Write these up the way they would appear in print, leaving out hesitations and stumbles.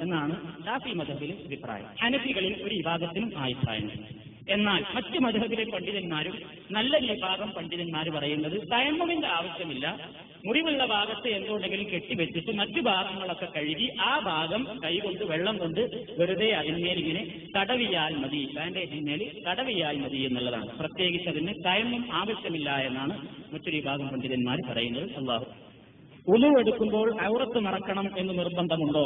എന്നാണ് ഷാഫി മദ്ഹബിലെ അഭിപ്രായം. ഹനഫികളിൽ ഒരു വിഭാഗത്തിനും ആ അഭിപ്രായമുണ്ട്. എന്നാൽ മറ്റ് മദ്ഹബിലെ പണ്ഡിതന്മാരും നല്ല വിഭാഗം പണ്ഡിതന്മാർ പറയുന്നത് തയമ്മുമിന്റെ ആവശ്യമില്ല, മുറിവുള്ള ഭാഗത്ത് എന്തുകൊണ്ടെങ്കിലും കെട്ടിവെച്ചിട്ട് മറ്റു ഭാഗങ്ങളൊക്കെ കഴുകി ആ ഭാഗം കൈകൊണ്ട് വെള്ളം കൊണ്ട് വെറുതെ അതിന്മേൽ ഇങ്ങനെ തടവിയാൽ മതി, ബാൻഡേജിന്മേൽ തടവിയാൽ മതി എന്നുള്ളതാണ്. പ്രത്യേകിച്ച് അതിന് തയമ്മും ആവശ്യമില്ല എന്നാണ് മറ്റൊരു വിഭാഗം പണ്ഡിതന്മാർ പറയുന്നത്. അല്ലാഹു ഉളു എടുക്കുമ്പോൾ ഔറത്ത് മറക്കണം എന്ന് നിർബന്ധമുണ്ടോ?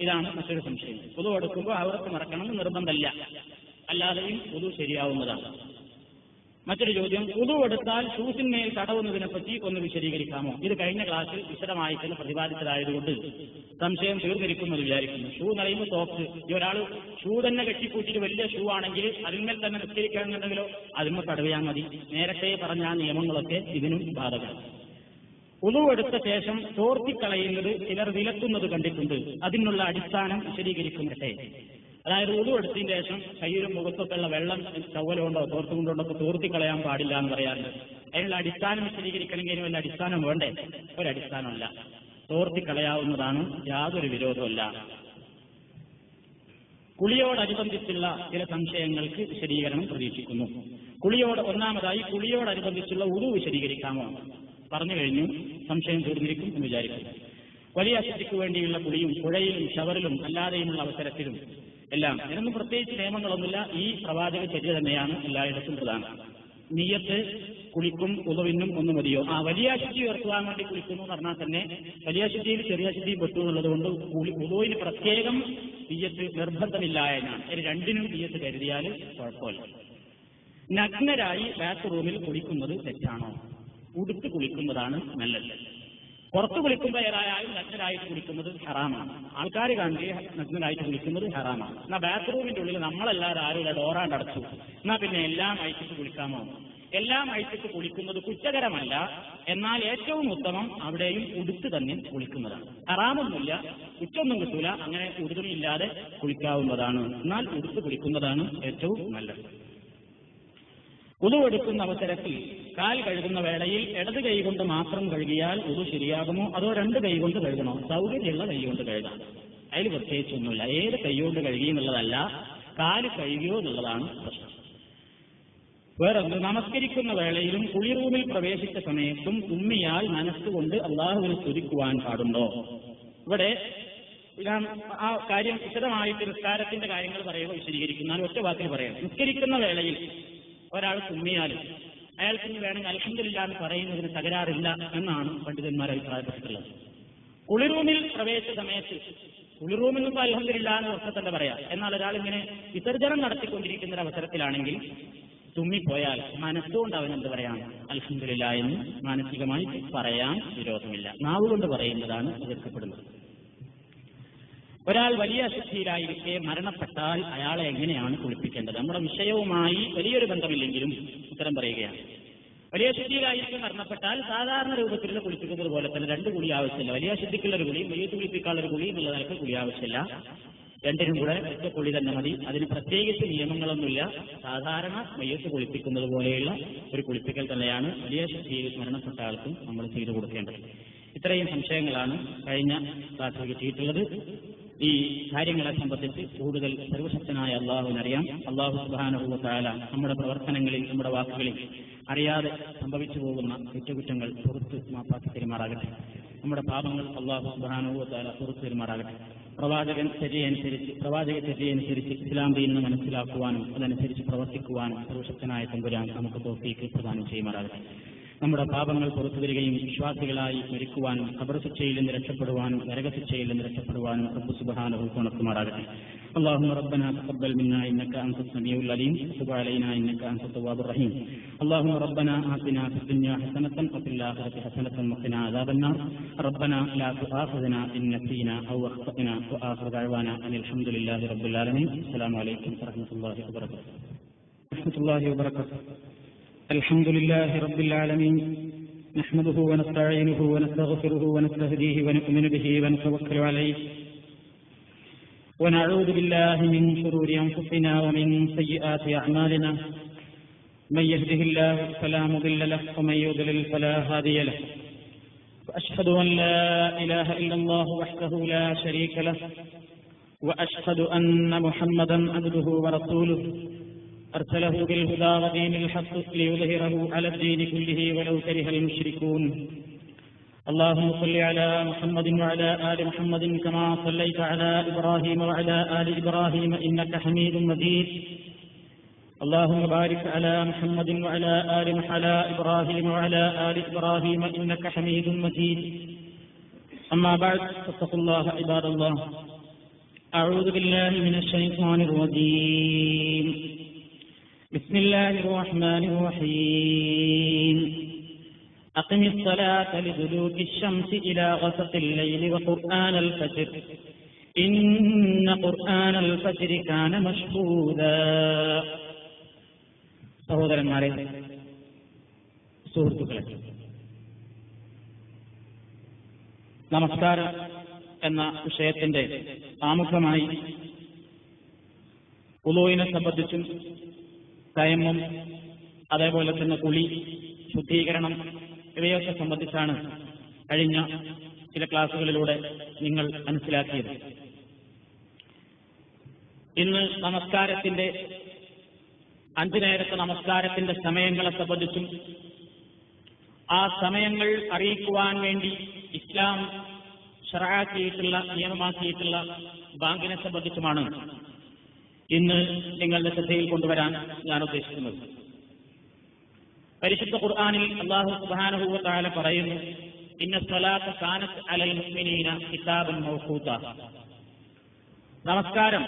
ഇതാണ് മറ്റൊരു സംശയം. ഉളു എടുക്കുമ്പോൾ ഔറത്ത് മറക്കണം എന്ന് നിർബന്ധമല്ല, അല്ലാതെയും ഉളു ശരിയാവുന്നതാണ്. മറ്റൊരു ചോദ്യം, ഉളു എടുത്താൽ ഷൂസിന്മേൽ തടവുന്നതിനെ പറ്റി ഒന്ന് വിശദീകരിക്കാമോ? ഇത് കഴിഞ്ഞ ക്ലാസ്സിൽ വിശദമായി തന്നെ പ്രതിപാദിച്ചതായതുകൊണ്ട് സംശയം തീർന്നിരിക്കുമെന്ന് വിചാരിക്കുന്നു. ഷൂ എന്ന് പറയുമ്പോൾ സോക്സ്. ഈ ഒരാൾ ഷൂ തന്നെ കെട്ടിക്കൂട്ടിയിട്ട് വലിയ ഷൂ ആണെങ്കിൽ അതിന്മേൽ തന്നെ നിസ്കരിക്കണമെന്നുണ്ടെങ്കിലോ അതിന്മേൽ തടവിയാൽ മതി. നേരത്തെ പറഞ്ഞ നിയമങ്ങളൊക്കെ ഇതിനും ബാധകമാണ്. ഉളു എടുത്ത ശേഷം തോർത്തിക്കളയുന്നത് ചിലർ വിലക്കുന്നത് കണ്ടിട്ടുണ്ട്. അതിനുള്ള അടിസ്ഥാനം വിശദീകരിക്കുമട്ടെ. അതായത് ഉളു എടുത്തതിന് ശേഷം കയ്യിലും മുഖത്തൊക്കെ ഉള്ള വെള്ളം ചവലുകൊണ്ടോ തോർത്തുകൊണ്ടോ ഒക്കെ തോർത്തിക്കളയാൻ പാടില്ല എന്ന് പറയാറുണ്ട്. അതിനുള്ള അടിസ്ഥാനം വിശദീകരിക്കണമെങ്കിൽ അതിന് വല്ല അടിസ്ഥാനം വേണ്ടേ? ഒരടിസ്ഥാനമല്ല, തോർത്തിക്കളയാവുന്നതാണ്, യാതൊരു വിരോധമല്ല. കുളിയോടനുബന്ധിച്ചുള്ള ചില സംശയങ്ങൾക്ക് വിശദീകരണം പ്രതീക്ഷിക്കുന്നു. ഒന്നാമതായി കുളിയോടനുബന്ധിച്ചുള്ള ഉളു വിശദീകരിക്കാമോ? പറഞ്ഞു കഴിഞ്ഞു, സംശയം തീർന്നിരിക്കും എന്ന് വിചാരിക്കുന്നു. വലിയ അശുദ്ധിക്ക് വേണ്ടിയുള്ള കുളിയും പുഴയിലും ഷവറിലും അല്ലാതെയുമുള്ള അവസരത്തിലും എല്ലാം ഇതിനൊന്നും പ്രത്യേകിച്ച് നിയമങ്ങളൊന്നുമില്ല. ഈ പ്രവാചക ചര്യ തന്നെയാണ് എല്ലായിടത്തും പ്രധാനം. നിയ്യത്ത് കുളിക്കും ഉളവിനും ഒന്നും മതിയോ? വലിയ അശുദ്ധി ഉയർത്തുവാൻ വേണ്ടി കുളിക്കുന്നു എന്ന് പറഞ്ഞാൽ തന്നെ വലിയ അശുദ്ധിയിൽ ചെറിയ അശുദ്ധിയും പെട്ടു എന്നുള്ളത് കൊണ്ട് ഉളവിന് പ്രത്യേകം നിയ്യത്ത് നിർബന്ധമില്ല എന്നാണ്. രണ്ടിനും നിയ്യത്ത് കരുതിയാൽ കുഴപ്പമില്ല. നഗ്നരായി ബാത്റൂമിൽ കുളിക്കുന്നത് തെറ്റാണോ? ഉടുത്ത് കുളിക്കുന്നതാണ് നല്ലത്. പുറത്ത് കുളിക്കുമ്പോൾ ഏതായാലും നഗ്നരായിട്ട് കുളിക്കുന്നത് ഹറാമാണ്. ആൾക്കാർ കാണുകയെ നഗ്നരായിട്ട് കുളിക്കുന്നത് ഹറാമാണ്. എന്നാൽ ബാത്റൂമിന്റെ ഉള്ളിൽ നമ്മളല്ലാതെ ആരുമില്ല, ഡോറാണ്ട് അടച്ചു, എന്നാൽ പിന്നെ എല്ലാം അഴിച്ചിട്ട് കുളിക്കാമോ? എല്ലാം അഴിച്ചിട്ട് കുളിക്കുന്നത് കുറ്റകരമല്ല. എന്നാൽ ഏറ്റവും ഉത്തമം അവിടെയും ഉടുത്ത് തന്നെ കുളിക്കുന്നതാണ്. ഹറാമൊന്നുമില്ല, കുറ്റൊന്നും കിട്ടൂല. അങ്ങനെ ഉടുതുണിയില്ലാതെ കുളിക്കാവുന്നതാണ്. എന്നാൽ ഉടുത്ത് കുളിക്കുന്നതാണ് ഏറ്റവും നല്ലത്. ഉളു എടുക്കുന്ന അവസരത്തിൽ കാൽ കഴുകുന്ന വേളയിൽ ഇടത് കൈ കൊണ്ട് മാത്രം കഴുകിയാൽ ഉളു ശരിയാകുമോ? അതോ രണ്ട് കൈ കൊണ്ട് കഴുകണോ? സൗകര്യമുള്ള കൈ കൊണ്ട് കഴുകാം, അതിൽ പ്രത്യേകിച്ചൊന്നുമില്ല. ഏത് കൈ കൊണ്ട് കഴുകി എന്നുള്ളതല്ല, കാല് കഴുകിയോ എന്നുള്ളതാണ് പ്രശ്നം. വേറൊന്ന്, നമസ്കരിക്കുന്ന വേളയിലും കുളിറൂമിൽ പ്രവേശിച്ച സമയത്തും തുമ്മിയാൽ മനസ്സുകൊണ്ട് അല്ലാഹുവിനെ സ്തുതിക്കുവാൻ പാടുണ്ടോ? ഇവിടെ ഞാൻ ആ കാര്യം വിശദമായിട്ട് നിസ്കാരത്തിന്റെ കാര്യങ്ങൾ പറയുമ്പോൾ വിശദീകരിക്കുന്ന ഒറ്റ വാക്കിൽ പറയാം. നിസ്കരിക്കുന്ന വേളയിൽ ഒരാൾ തുമ്മിയാലും അയാൾക്ക് വേണമെങ്കിൽ അൽഹംദുലില്ലാഹ് എന്ന് പറയുന്നതിന് തകരാറില്ല എന്നാണ് പണ്ഡിതന്മാർ അഭിപ്രായപ്പെട്ടിട്ടുള്ളത്. കുളിറൂമിൽ പ്രവേശിച്ച സമയത്ത്, കുളിറൂമിൽ നിന്നും അൽഹംദുലില്ലാഹ് എന്ന് ഒക്കെ തന്നെ പറയാം. എന്നാൽ ഒരാൾ ഇങ്ങനെ വിസർജനം നടത്തിക്കൊണ്ടിരിക്കുന്ന ഒരു അവസരത്തിലാണെങ്കിൽ തുമ്മിപ്പോയാൽ മനസ്സുകൊണ്ട് അവനെന്ത് പറയാം? അൽഹംദുലില്ലാഹ് എന്ന് മാനസികമായി പറയാൻ വിരോധമില്ല. നാവുകൊണ്ട് പറയുന്നതാണ് എതിർക്കപ്പെടുന്നത്. ഒരാൾ വലിയ അശുദ്ധിയിലായിരിക്കെ മരണപ്പെട്ടാൽ അയാളെ എങ്ങനെയാണ് കുളിപ്പിക്കേണ്ടത്? നമ്മുടെ വിഷയവുമായി വലിയൊരു ബന്ധമില്ലെങ്കിലും ഉത്തരം പറയുകയാണ്. വലിയ അശുദ്ധിയിലായിരിക്കും മരണപ്പെട്ടാൽ സാധാരണ രൂപത്തിലുള്ള കുളിപ്പിക്കുന്നത് പോലെ തന്നെ രണ്ട് കുളി ആവശ്യമില്ല. വലിയ അശുദ്ധിക്കുള്ള ഒരു കുളിയും വലിയ കുളിപ്പിക്കാനുള്ള ഒരു കുളി എന്നുള്ള നിലക്ക് കുളി ആവശ്യമില്ല. രണ്ടിനും കൂടെ ഒറ്റ കുളി തന്നെ മതി. അതിന് പ്രത്യേകിച്ച് നിയമങ്ങളൊന്നുമില്ല. സാധാരണ മയ്യത്ത് കുളിപ്പിക്കുന്നത് പോലെയുള്ള ഒരു കുളിപ്പിക്കൽ തന്നെയാണ് വലിയ അശുദ്ധിയിൽ മരണപ്പെട്ട ആൾക്കും നമ്മൾ ചെയ്തു കൊടുക്കേണ്ടത്. ഇത്രയും സംശയങ്ങളാണ് കഴിഞ്ഞ ക്ലാസ്സിൽ കിട്ടിയിട്ടുള്ളത്. ഈ കാര്യങ്ങളെ സംബന്ധിച്ച് കൂടുതൽ സർവശക്തനായ അള്ളാഹുവിനറിയാം. അള്ളാഹു സുബ്ഹാനഹു വ തആല നമ്മുടെ പ്രവർത്തനങ്ങളിൽ, നമ്മുടെ വാക്കുകളിൽ അറിയാതെ സംഭവിച്ചു പോകുന്ന കുറ്റകുറ്റങ്ങൾ പുറത്ത് മാപ്പാക്കി പെരുമാറാകട്ടെ. നമ്മുടെ പാപങ്ങൾ അള്ളാഹു സുബ്ഹാനഹു വ തആല പുറത്ത് പെരുമാറാകട്ടെ. പ്രവാചക ചര്യയനുസരിച്ച് ഇസ്ലാം ദീനിനെ മനസ്സിലാക്കുവാനും അതനുസരിച്ച് പ്രവർത്തിക്കുവാനും സർവശക്തനായ തമ്പുരാൻ നമുക്ക് തൗഫീഖ് പ്രദാനം ചെയ്യുമാറാകട്ടെ. നമ്മുടെ പാപങ്ങൾ പുറത്തു വരികയും വിശ്വാസികളായി മരിക്കുവാനും ഖബർ ശിക്ഷയിൽ നിന്ന് രക്ഷപ്പെടുവാനും നരകശിക്ഷയിൽ നിന്ന് രക്ഷപ്പെടുവാനും റബ്ബ് സുബ്ഹാനഹു തുണക്കുമാറാകട്ടെ. اللهم ربنا تقبل منا انك انت السميع العليم وتب علينا انك انت التواب الرحيم. اللهم ربنا آتنا في الدنيا حسنة وفي الآخرة حسنة وقنا عذاب النار. ربنا لا تؤاخذنا إن نسينا أو أخطأنا. وآخر دعوانا أن الحمد لله رب العالمين. السلام عليكم ورحمة الله وبركاته. ورحمة الله وبركاته. الحمد لله رب العالمين، نحمده ونستعينه ونستغفره ونستهديه ونؤمن به ونتوكل عليه ونعوذ بالله من شرور أنفسنا ومن سيئات أعمالنا. من يهده الله فلا مضل له ومن يضلل فلا هادي له. وأشهد أن لا إله إلا الله وحده لا شريك له وأشهد أن محمدا عبده ورسوله أرسله بالهدى ودين الحق ليظهره على الدين كله ولو كره المشركون. اللهم صل على محمد وعلى آل محمد كما صليت على إبراهيم وعلى آل إبراهيم إنك حميد مجيد. اللهم بارك على محمد وعلى آل إبراهيم وعلى آل إبراهيم إنك حميد مجيد. أما بعد فاتقوا الله عباد الله. أعوذ بالله من الشيطان الرجيم. بسم الله الرحمن الرحيم. أقم الصلاة لدلوك الشمس إلى غسق الليل وقرآن الفجر إن قرآن الفجر كان مشهودا. സഹോദരന്മാരെ, സുഹൃത്തുക്കളെ, നമസ്കാരം എന്ന വിഷയത്തിന്റെ ആമുഖമായി വുളൂഇനെ സംബന്ധിച്ചും തയമ്മും അതേപോലെ തന്നെ കുളി, ശുദ്ധീകരണം ഇവയൊക്കെ സംബന്ധിച്ചാണ് കഴിഞ്ഞ ചില ക്ലാസുകളിലൂടെ നിങ്ങൾ മനസ്സിലാക്കിയത്. ഇന്ന് നമസ്കാരത്തിന്റെ 5 നേരത്തെ നമസ്കാരത്തിന്റെ സമയങ്ങളെ സംബന്ധിച്ചും ആ സമയങ്ങൾ അറിയിക്കുവാൻ വേണ്ടി ഇസ്ലാം ശറഅാക്കിയിട്ടുള്ള, നിയമമാക്കിയിട്ടുള്ള ബാങ്കിനെ സംബന്ധിച്ചുമാണ് ഇന്ന് നിങ്ങളുടെ ശ്രദ്ധയിൽ കൊണ്ടുവരാൻ ഞാൻ ഉദ്ദേശിക്കുന്നത്. പരിശുദ്ധ ഖുർആനിൽ അല്ലാഹു സുബ്ഹാനഹു വ തആല പറയുന്നു, ഇന്ന സ്വലാത്ത കാനത് അലൽ മുഅ്മിനീന കിതാബൻ മൗഖൂത. നമസ്കാരം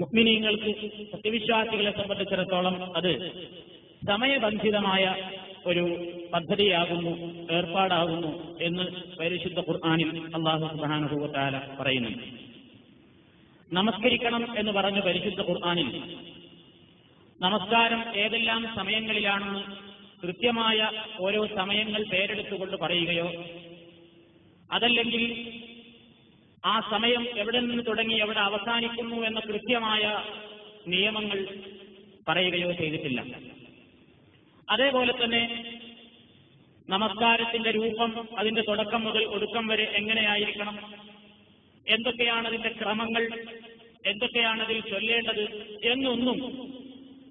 മുഅ്മിനീങ്ങൾക്ക്, സത്യവിശ്വാസികളെ സംബന്ധിച്ചിടത്തോളം അത് സമയബന്ധിതമായ ഒരു പദ്ധതിയാകുന്നു, ഏർപ്പാടാകുന്നു എന്ന് പരിശുദ്ധ ഖുർആനിൽ അല്ലാഹു സുബ്ഹാനഹു വ തആല പറയുന്നു. നമസ്കരിക്കണം എന്ന് പറഞ്ഞ പരിശുദ്ധ ഖുർആനിൽ നമസ്കാരം ഏതെല്ലാം സമയങ്ങളിലാണെന്ന് കൃത്യമായ ഓരോ സമയങ്ങൾ പേരെടുത്തുകൊണ്ട് പറയുകയോ അതല്ലെങ്കിൽ ആ സമയം എവിടെ നിന്ന് തുടങ്ങി എവിടെ അവസാനിക്കുന്നു എന്ന കൃത്യമായ നിയമങ്ങൾ പറയുകയോ ചെയ്തിട്ടില്ല. അതേപോലെ തന്നെ നമസ്കാരത്തിന്റെ രൂപം, അതിന്റെ തുടക്കം മുതൽ ഒടുക്കം വരെ എങ്ങനെയായിരിക്കണം, എന്തൊക്കെയാണ് അതിന്റെ ക്രമങ്ങൾ, എന്തൊക്കെയാണ് അതിൽ ചൊല്ലേണ്ടത് എന്നൊന്നും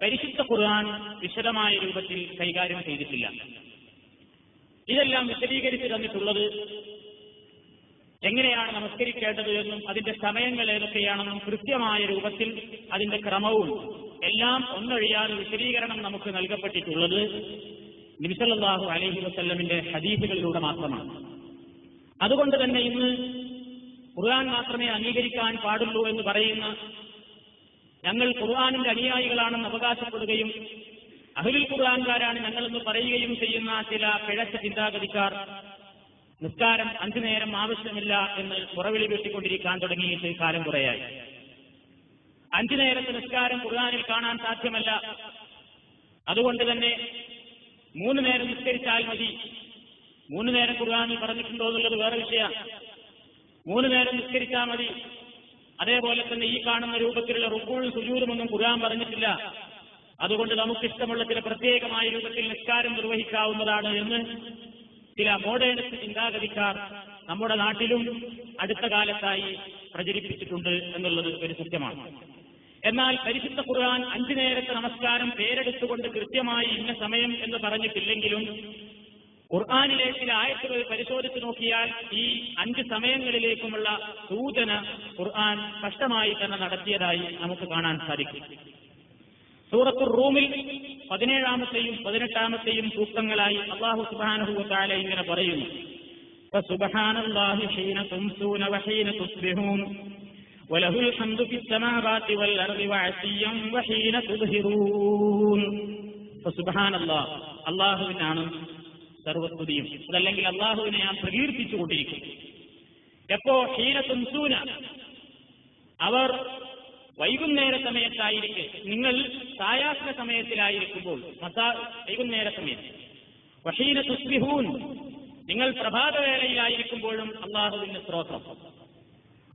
പരിശുദ്ധ ഖുർആൻ വിശദമായ രൂപത്തിൽ കൈകാര്യം ചെയ്തിട്ടില്ല. ഇതെല്ലാം വിശദീകരിച്ചു തന്നിട്ടുള്ളത് എങ്ങനെയാണ് നമസ്കരിക്കേണ്ടത് എന്നും അതിന്റെ സമയങ്ങൾ ഏതൊക്കെയാണെന്നും കൃത്യമായ രൂപത്തിൽ അതിന്റെ ക്രമവും എല്ലാം ഒന്നൊഴിയാതെ വിശദീകരണം നമുക്ക് നൽകപ്പെട്ടിട്ടുള്ളത് നബി സല്ലല്ലാഹു അലൈഹി വസല്ലമിന്റെ ഹദീസുകളിലൂടെ മാത്രമാണ്. അതുകൊണ്ട് തന്നെ ഇന്ന് ഖുർആൻ മാത്രമേ അംഗീകരിക്കാൻ പാടുള്ളൂ എന്ന് പറയുന്ന, ഞങ്ങൾ ഖുർആനിന്റെ അനുയായികളാണെന്ന് അവകാശപ്പെടുകയും അഹ്ലുൽ ഖുർആൻകാരാണ് ഞങ്ങളെന്ന് പറയുകയും ചെയ്യുന്ന ചില പിഴച്ച ചിന്താഗതിക്കാർ നിസ്കാരം 5 നേരം ആവശ്യമില്ല എന്ന് പുറവിളി വെട്ടിക്കൊണ്ടിരിക്കാൻ തുടങ്ങിയിട്ട് കാലം കുറയായി. 5 നേരത്തെ നിസ്കാരം ഖുർആനിൽ കാണാൻ സാധ്യമല്ല. അതുകൊണ്ട് തന്നെ 3 നേരം നിസ്കരിച്ചാൽ മതി. 3 നേരം ഖുർആനിൽ പറഞ്ഞിട്ടുണ്ടോ എന്നുള്ളത് വേറെ വിഷയമാണ്. 3 നേരം നിസ്കരിച്ചാൽ മതി. അതേപോലെ തന്നെ ഈ കാണുന്ന രൂപത്തിലുള്ള റുക്കൂഉം സുജൂദും ഒന്നും ഖുർആൻ പറഞ്ഞിട്ടില്ല. അതുകൊണ്ട് നമുക്കിഷ്ടമുള്ള ചില പ്രത്യേകമായ രൂപത്തിൽ നിസ്കാരം നിർവഹിക്കാവുന്നതാണ് എന്ന് ചില മോഡേണിസ്റ്റ് ചിന്താഗതിക്കാർ നമ്മുടെ നാട്ടിലും അടുത്ത കാലത്തായി പ്രചരിപ്പിച്ചിട്ടുണ്ട് എന്നുള്ളത് ഒരു സത്യമാണ്. എന്നാൽ പരിശുദ്ധ ഖുർആൻ 5 നേരത്തെ നമസ്കാരം പേരെടുത്തുകൊണ്ട് കൃത്യമായി ഇന്ന സമയം എന്ന് പറഞ്ഞിട്ടില്ലെങ്കിലും ഖുർആനിലെ ചില ആയത്തുകൾ പരിശോധിച്ചു നോക്കിയാൽ ഈ 5 സമയങ്ങളിലേക്കുമുള്ള സൂചന ഖുർആൻ സ്പഷ്ടമായി തന്നെ നടത്തിയതായി നമുക്ക് കാണാൻ സാധിക്കും. സൂറത്തുർ റൂമിൽ 17-ാമത്തെയും 18-ാമത്തെയും സൂക്തങ്ങളായി അല്ലാഹു സുബ്ഹാനഹു വ തആല ഇങ്ങനെ പറയുന്നു, ഫസുബ്ഹാനല്ലാഹി ഹീന തുംസൂന വഹീന തുസ്ബിഹൂൻ വലഹുൽ ഹംദു ഫിസ് സമാവാതി വൽ അർളി വഅസിയ്യൻ വഹീന തുദ്ഹിറൂൻ. ഫസുബ്ഹാനല്ലാഹ്, അല്ലാഹുവിനാണ് സർവസ്തുതിയും. അതല്ലെങ്കിൽ അല്ലാഹുവിനെ ഞാൻ പ്രകീർത്തിച്ചുകൊണ്ടിരിക്കും. എപ്പോ ഹീന തുംസൂന, അവർ വൈകുന്നേര സമയത്തായിരിക്കെ, നിങ്ങൾ സായാഹ്ന സമയത്തിലായിരിക്കുമ്പോൾ, വൈകുന്നേര സമയത്ത്. വഹീന തുസ്ബിഹൂൻ, നിങ്ങൾ പ്രഭാതവേളയിലായിരിക്കുമ്പോഴും അല്ലാഹുവിന്റെ സ്തോത്രം.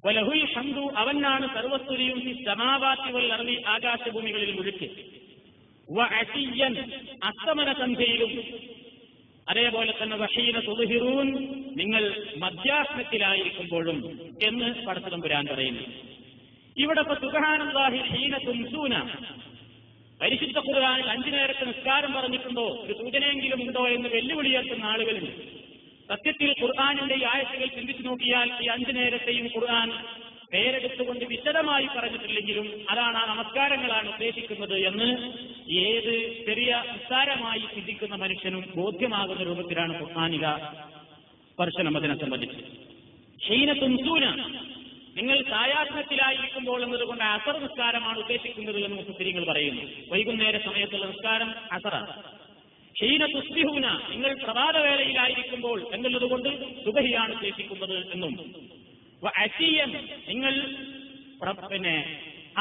വലഹുൽ ഹംദു, അവനാണ് സർവസ്തുതിയും സമാവാതി വൽ അർളി, ആകാശഭൂമികളിൽ മുഴുക്കെ. വഅസിയ്യൻ, അസ്തമന സന്ധ്യയിലും, അതേപോലെ തന്നെ വഹീന തുദ്ഹിറൂൻ, നിങ്ങൾ മധ്യാഹ്നത്തിലായിരിക്കുമ്പോഴും എന്ന് പടച്ചതമ്പുരാൻ പറയുന്നു. ഇവിടെ ഇപ്പൊ സുബ്ഹാനല്ലാഹി ഹീന തുംസൂന, പരിശുദ്ധ ഖുർആനിൽ 5 നേരത്തെ നിസ്കാരം പറഞ്ഞിട്ടുണ്ടോ, ഒരു സൂചനയെങ്കിലും ഉണ്ടോ എന്ന് വെല്ലുവിളിയേൽക്കുന്ന ആളുകളുണ്ട്. സത്യത്തിൽ ഖുർആനിന്റെ ഈ ആയത്തുകൾ ചിന്തിച്ചു നോക്കിയാൽ ഈ 5 നേരത്തെയും ഖുർആൻ പേരെടുത്തുകൊണ്ട് വിശദമായി പറഞ്ഞിട്ടില്ലെങ്കിലും അതാണ് ആ നമസ്കാരങ്ങളാണ് ഉദ്ദേശിക്കുന്നത് എന്ന് ഏത് ചെറിയ നിസ്സാരമായി ചിന്തിക്കുന്ന മനുഷ്യനും ബോധ്യമാകുന്ന രൂപത്തിലാണ് ഖുർആനിക സ്പർശനം അതിനെ സംബന്ധിച്ച്. ഹീന തുംസൂന, നിങ്ങൾ സായാഹ്നത്തിലായിരിക്കുമ്പോൾ എന്നതുകൊണ്ട് അസർ നിസ്കാരമാണ് ഉദ്ദേശിക്കുന്നത് എന്ന് മുഫസ്സിരീങ്ങൾ പറയുന്നു. വൈകുന്നേര സമയത്തുള്ള നിസ്കാരം അസറാണ്. ഹീന തുസ്ബിഹൂന, നിങ്ങൾ പ്രഭാതവേളയിലായിരിക്കുമ്പോൾ എന്നുള്ളതുകൊണ്ട് സുബഹിയാണ് ഉദ്ദേശിക്കുന്നത് എന്നും, അശിയൻ, നിങ്ങൾ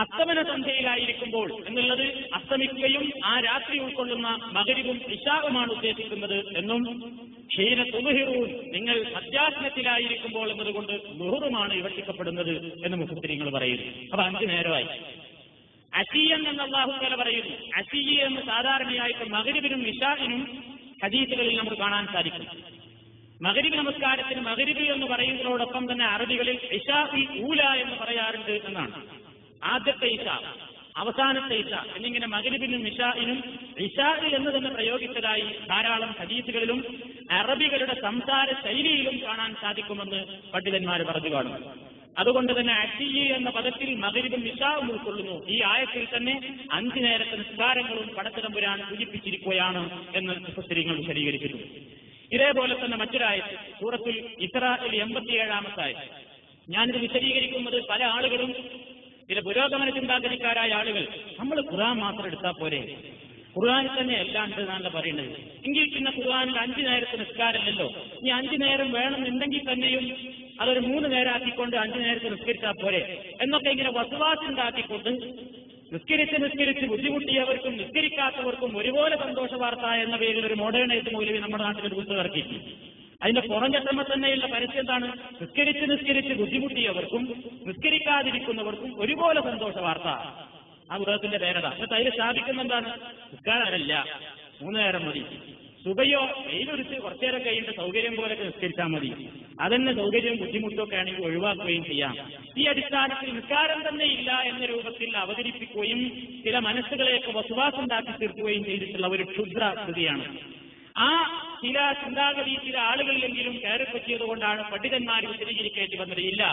അസ്തമന സന്ധ്യയിലായിരിക്കുമ്പോൾ എന്നുള്ളത് അസ്തമിക്കുകയും ആ രാത്രി ഉൾക്കൊള്ളുന്ന മഗ്രിബും ഇശാഉമാണ് ഉദ്ദേശിക്കുന്നത് എന്നും, ഹീന തുദ്ഹിറൂൻ, നിങ്ങൾ മധ്യാഹ്നത്തിലായിരിക്കുമ്പോൾ എന്നതുകൊണ്ട് ളുഹറുമാണ് വിവക്ഷിക്കപ്പെടുന്നത് എന്ന് മുഫസ്സിരീങ്ങൾ പറയുന്നു. അപ്പൊ 5 നേരമായി. അശിയൻ എന്ന് അല്ലാഹു തആല പറയുന്നു. അശിയ എന്ന് സാധാരണയായിട്ട് മഗ്രിബിനും ഇശാഇനും ഹദീസുകളിൽ നമുക്ക് കാണാൻ സാധിക്കും. മഗ്രിബ് നമസ്കാരത്തിന് മഗ്രിബ് എന്ന് പറയുന്നതോടൊപ്പം തന്നെ അറബികളിൽ ഇശാഇ ഊല എന്ന് പറയാറുണ്ട് എന്നാണ്. ആദ്യത്തെ ഇശ, അവസാനത്തെ ഇശ എന്നിങ്ങനെ മഗ്രിബിനും ഇശാഇനും ഇശാ എന്ന് തന്നെ പ്രയോഗിച്ചതായി ധാരാളം ഹദീസുകളിലും അറബികളുടെ സംസാര ശൈലിയിലും കാണാൻ സാധിക്കുമെന്ന് പണ്ഡിതന്മാർ പറഞ്ഞു കാണുന്നു. അതുകൊണ്ട് തന്നെ അശിയ എന്ന പദത്തിൽ മഗ്രിബും ഇശാഉം ഉൾക്കൊള്ളുന്നു. ഈ ആയത്തിൽ തന്നെ 5 നേരത്തെ നിസ്കാരങ്ങളും പടച്ചതമ്പുരാൻ സൂചിപ്പിച്ചിരിക്കുകയാണ് എന്ന് മുഫസ്സിരീങ്ങൾ വിശദീകരിച്ചിട്ടുണ്ട്. ഇതേപോലെ തന്നെ മറ്റൊരായത്ത് സൂറത്തുൽ ഇസ്രായിൽ 87-ാമത്തെ ആയത്ത്. ഞാനിത് വിശദീകരിക്കുന്നത് പല ആളുകളും, ചില പുരോഗമന ചിന്താഗതിക്കാരായ ആളുകൾ, നമ്മൾ ഖുർആൻ മാത്രം എടുത്താൽ പോരെ, ഖുർആനിൽ തന്നെ എല്ലാം ഉണ്ട് എന്നാണല്ലോ പറയുന്നത്, എങ്കിൽ പിന്നെ ഖുർആനിൽ 5 നേരത്തെ നിസ്കാരമല്ലോ, ഇനി 5 നേരം വേണമെന്നുണ്ടെങ്കിൽ തന്നെയും അതൊരു 3 നേരമാക്കിക്കൊണ്ട് 5 നേരത്തെ നിസ്കരിച്ചാൽ പോരെ എന്നൊക്കെ ഇങ്ങനെ വസ്വാസുണ്ടാക്കിക്കൊണ്ട് നിസ്കരിച്ച് ബുദ്ധിമുട്ടിയവർക്കും നിസ്കരിക്കാത്തവർക്കും ഒരുപോലെ സന്തോഷ വാർത്ത എന്ന പേരിൽ ഒരു മോഡേണൈസ് മൗലവി നമ്മുടെ നാട്ടിൽ പുസ്തകം ഇറക്കിയിട്ടുണ്ട്. അതിന്റെ പുറംചട്ടമ തന്നെയുള്ള പരസ്യം എന്താണ്? നിസ്കരിച്ച് ബുദ്ധിമുട്ടിയവർക്കും നിസ്കരിക്കാതിരിക്കുന്നവർക്കും ഒരുപോലെ സന്തോഷ വാർത്ത. ആ പുസ്തകത്തിന്റെ പേരതാ. എന്നിട്ട് അതിൽ സ്ഥാപിക്കുന്ന എന്താണ്? നിസ്കാരമല്ല, 3 നേരം മതി. സുബയോ വെയിലൊരിച്ച് കുറച്ചേരം കഴിഞ്ഞിട്ട് സൗകര്യം പോലൊക്കെ നിസ്കരിച്ചാൽ മതി. അതന്നെ സൗകര്യവും ബുദ്ധിമുട്ടൊക്കെ ആണെങ്കിൽ ഒഴിവാക്കുകയും ചെയ്യാം. ഈ അടിസ്ഥാനത്തിൽ നിസ്കാരം തന്നെ ഇല്ല എന്ന രൂപത്തിൽ അവതരിപ്പിക്കുകയും ചില മനസ്സുകളെയൊക്കെ വസ്വാസുണ്ടാക്കി തീർക്കുകയും ചെയ്തിട്ടുള്ള ഒരു ക്ഷുദ്ര സ്ഥിതിയാണ്. ആ ചില ചിന്താഗതി ചില ആളുകളിലെങ്കിലും കയറിപ്പറ്റിയത് കൊണ്ടാണ് പണ്ഡിതന്മാർ വിശദീകരിക്കേണ്ടി വന്നത്. ഇല്ല,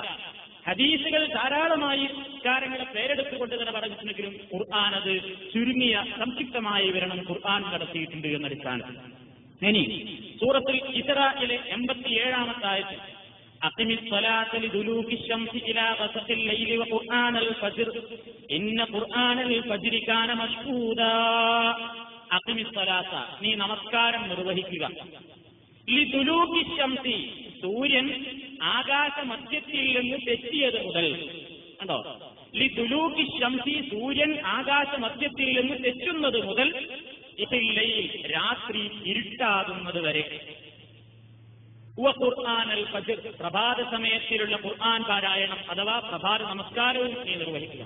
ഹദീസുകൾ ധാരാളമായി നിസ്കാരങ്ങളെ പേരെടുത്തുകൊണ്ട് തന്നെ പറഞ്ഞിട്ടുണ്ടെങ്കിലും ഖുർആൻ അത് ചുരുങ്ങിയ സംക്ഷിപ്തമായ വിവരണം ഖുർആൻ നടത്തിയിട്ടുണ്ട് എന്നടിസ്ഥാനത്തിൽ. ഇനി സൂറത്തുൽ ഇസ്രായിലെ 87-ാമത്തെ ആയത്ത്, അഖിമിസ് സ്വലാത്ത ലിദുലൂകി ശംസി ഇലാ ഗസഖിൽ ലൈലി വഖുർആനൽ ഫജ്ർ ഇന്ന ഖുർആനൽ ഫജ്രി കാന മശ്ഹൂദാ. അഖിമിസ് സ്വലാത്ത, നീ നമസ്കാരം നിർവഹിക്കുക. ലിദുലൂകി ശംസി, സൂര്യൻ ആകാശമധ്യത്തിൽ നിന്ന് തെറ്റിയത് മുതൽ. കണ്ടോ? ലിദുലൂകി ശംസി, സൂര്യൻ ആകാശമധ്യത്തിൽ നിന്ന് തെറ്റുന്നത് മുതൽ, ഇതില്ലയിൽ രാത്രി ഇരുട്ടാകുന്നത് വരെ. ഖുർആനൽ ഫജ്ർ, പ്രഭാത സമയത്തിലുള്ള ഖുർആൻ പാരായണം അഥവാ പ്രഭാത നമസ്കാരവും നീ നിർവഹിക്കുക.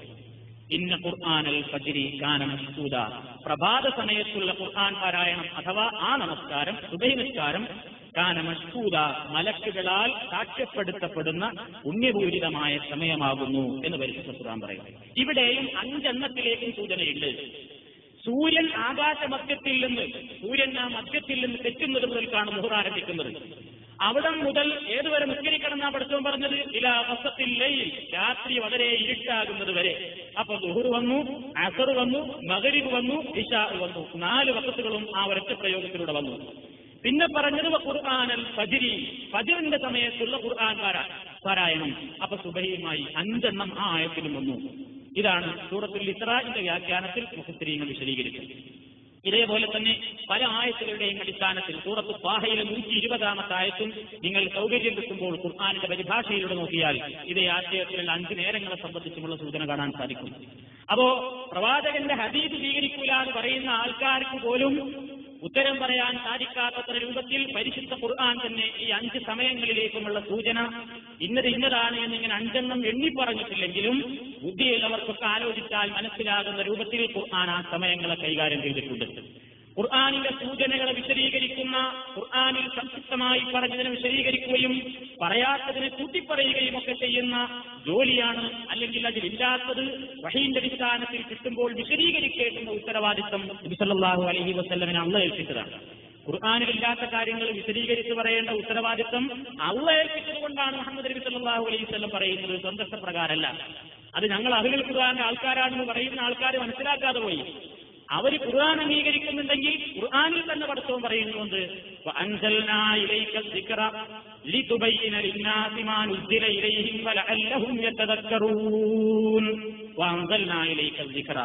ഇന്ന ഖുർആനൽ ഫജ്രി കാന മശ്ഹൂദ, പ്രഭാത സമയത്തുള്ള ഖുർആൻ പാരായണം അഥവാ ആ നമസ്കാരം, സുബഹി നിസ്കാരം, കാന മശ്ഹൂദ, മലക്കുകളാൽ സാക്ഷ്യപ്പെടുത്തപ്പെടുന്ന പുണ്യപൂരിതമായ സമയമാകുന്നു എന്ന് പരിശുദ്ധ ഖുർആൻ പറയുന്നു. ഇവിടെയും 5 എണ്ണത്തിലേക്കും സൂചനയുണ്ട്. സൂര്യൻ ആകാശമധ്യത്തിൽ നിന്ന്, സൂര്യൻ ആ മധ്യത്തിൽ നിന്ന് തെറ്റുന്നത് മുതൽക്കാണ് ളുഹർ ആരംഭിക്കുന്നത്. അവിടം മുതൽ ഏതുവരെ നിസ്കരിക്കണം എന്നാ പഠിച്ചവൻ പറഞ്ഞത്? ഇലാ വസത്തിൽ ലൈൽ, രാത്രി വളരെ ഇരുട്ടാകുന്നത് വരെ. അപ്പൊ ളുഹർ വന്നു, അസർ വന്നു, മഗ്രിബ് വന്നു, ഇശാ വന്നു. 4 വഖത്തുകളും ആ ഒരൊറ്റ പ്രയോഗത്തിലൂടെ വന്നു. പിന്നെ പറഞ്ഞത് ഖുർആനൽ ഫജ്രി, ഫജ്റിന്റെ സമയത്തുള്ള ഖുർആൻ പാരായണം. അപ്പൊ സുബഹിയുമായി 5 എണ്ണം ആ ആയത്തിലും വന്നു. ഇതാണ് സൂറത്തുൽ ഇസ്രാഇന്റെ വ്യാഖ്യാനത്തിൽ മുഫസ്സിരീങ്ങൾ വിശദീകരിച്ചത്. ഇതേപോലെ തന്നെ പല ആയത്തുകളുടെയും അടിസ്ഥാനത്തിൽ സൂറത്തു ത്വാഹയിലെ 120-ാമത്തെ ആയത്തും നിങ്ങൾ സൗകര്യം കിട്ടുമ്പോൾ ഖുർആനിന്റെ പരിഭാഷയിലൂടെ നോക്കിയാൽ ഇതേ ആശയത്തിലുള്ള 5 നേരങ്ങളെ സംബന്ധിച്ചുമുള്ള സൂചന കാണാൻ സാധിക്കും. അപ്പോ പ്രവാചകന്റെ ഹദീസ് സ്വീകരിക്കൂല എന്ന് പറയുന്ന ആൾക്കാർക്ക് പോലും ഉത്തരം പറയാൻ സാധിക്കാത്ത രൂപത്തിൽ പരിശുദ്ധ ഖുർആൻ തന്നെ ഈ 5 സമയങ്ങളിലേക്കുമുള്ള സൂചന ഇന്നതാണ് എന്നിങ്ങനെ 5 എണ്ണം എണ്ണി പറഞ്ഞിട്ടില്ലെങ്കിലും ബുദ്ധിയുള്ളവർക്കൊക്കെ ആലോചിച്ചാൽ മനസ്സിലാകുന്ന രൂപത്തിൽ ഖുർആൻ ആ സമയങ്ങളെ കൈകാര്യം ചെയ്തിട്ടുണ്ട്. ഖുർആനിന്റെ സൂചനകളെ വിശദീകരിക്കുന്ന, ഖുർആനിൽ സംക്ഷിപ്തമായി പറഞ്ഞതിനെ വിശദീകരിക്കുകയും പറയാത്തതിനെ കൂട്ടിപ്പറയുകയും ഒക്കെ ചെയ്യുന്ന ജോലിയാണ്, അല്ലെങ്കിൽ അതിലില്ലാത്തത് വഹീന്റെ അടിസ്ഥാനത്തിൽ കിട്ടുമ്പോൾ വിശദീകരിക്കേണ്ടുന്ന ഉത്തരവാദിത്വം നബി സല്ലല്ലാഹു അലൈഹി വസല്ലമിനെ അള്ളാഹ് ഏൽപ്പിച്ചതാണ്. ഖുർആനിലില്ലാത്ത കാര്യങ്ങൾ വിശദീകരിച്ച് പറയേണ്ട ഉത്തരവാദിത്വം അള്ളാഹ് ഏൽപ്പിച്ചതുകൊണ്ടാണ് മുഹമ്മദ് നബി സല്ലല്ലാഹു അലൈഹി വസല്ലം പറയുന്നത്, സന്ദർഭപ്രകാരമല്ല. അത് ഞങ്ങൾ അഹ്ലുൽ ഖുർആന്റെ ആൾക്കാരാണെന്ന് പറയുന്ന ആൾക്കാർ മനസ്സിലാക്കാതെ പോയി. അവർ ഖുർആൻ അംഗീകരിക്കുന്നുണ്ടെങ്കിൽ ഖുർആനിൽ തന്നെ പടച്ചവൻ പറയുന്നുണ്ട്, വഅൻസൽനാ ഇലൈക ദിക്റ ലിതുബയ്യിന ലിന്നാസി മാ നുസ്സില ഇലൈഹിം വലഅല്ലഹും യതദക്കറൂൻ. വഅൻസൽനാ ഇലൈക ദിക്റ,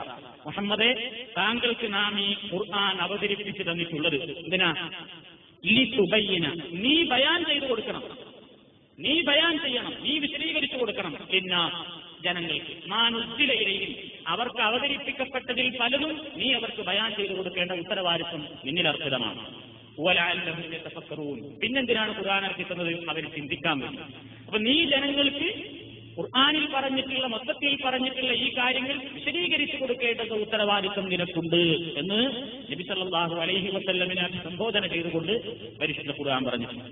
മുഹമ്മദേ താങ്കൾക്ക് നാം ഈ ഖുർആൻ അവതരിപ്പിച്ചു തന്നിട്ടുള്ളത് എന്തിനാ? ലിതുബയ്യിന, നീ ബയാൻ ചെയ്തു കൊടുക്കണം, നീ ബയാൻ ചെയ്യണം, നീ വിശദീകരിച്ചു കൊടുക്കണം. ജനങ്ങൾക്ക് മാനുദ്ദിലയിലെയും അവർക്ക് അവതരിപ്പിക്കപ്പെട്ടതിൽ പലതും നീ അവർക്ക് ബയാൻ ചെയ്തു കൊടുക്കേണ്ട ഉത്തരവാദിത്വം നിന്നിൽ അർപ്പിതമാണ്. പിന്നെന്തിനാണ് ഖുർആൻ ഇറക്കുന്നത്? അവർ ചിന്തിക്കാൻ വേണ്ടി. അപ്പൊ നീ ജനങ്ങൾക്ക് ഖുർആനിൽ പറഞ്ഞിട്ടുള്ള, മൊത്തത്തിൽ പറഞ്ഞിട്ടുള്ള ഈ കാര്യങ്ങൾ വിശദീകരിച്ചു കൊടുക്കേണ്ടത് ഉത്തരവാദിത്വം നിനക്കുണ്ട് എന്ന് നബി സല്ലല്ലാഹു അലൈഹി വസല്ലമിനെ സംബോധന ചെയ്തുകൊണ്ട് പരിശുദ്ധ ഖുർആൻ പറഞ്ഞിട്ടുണ്ട്.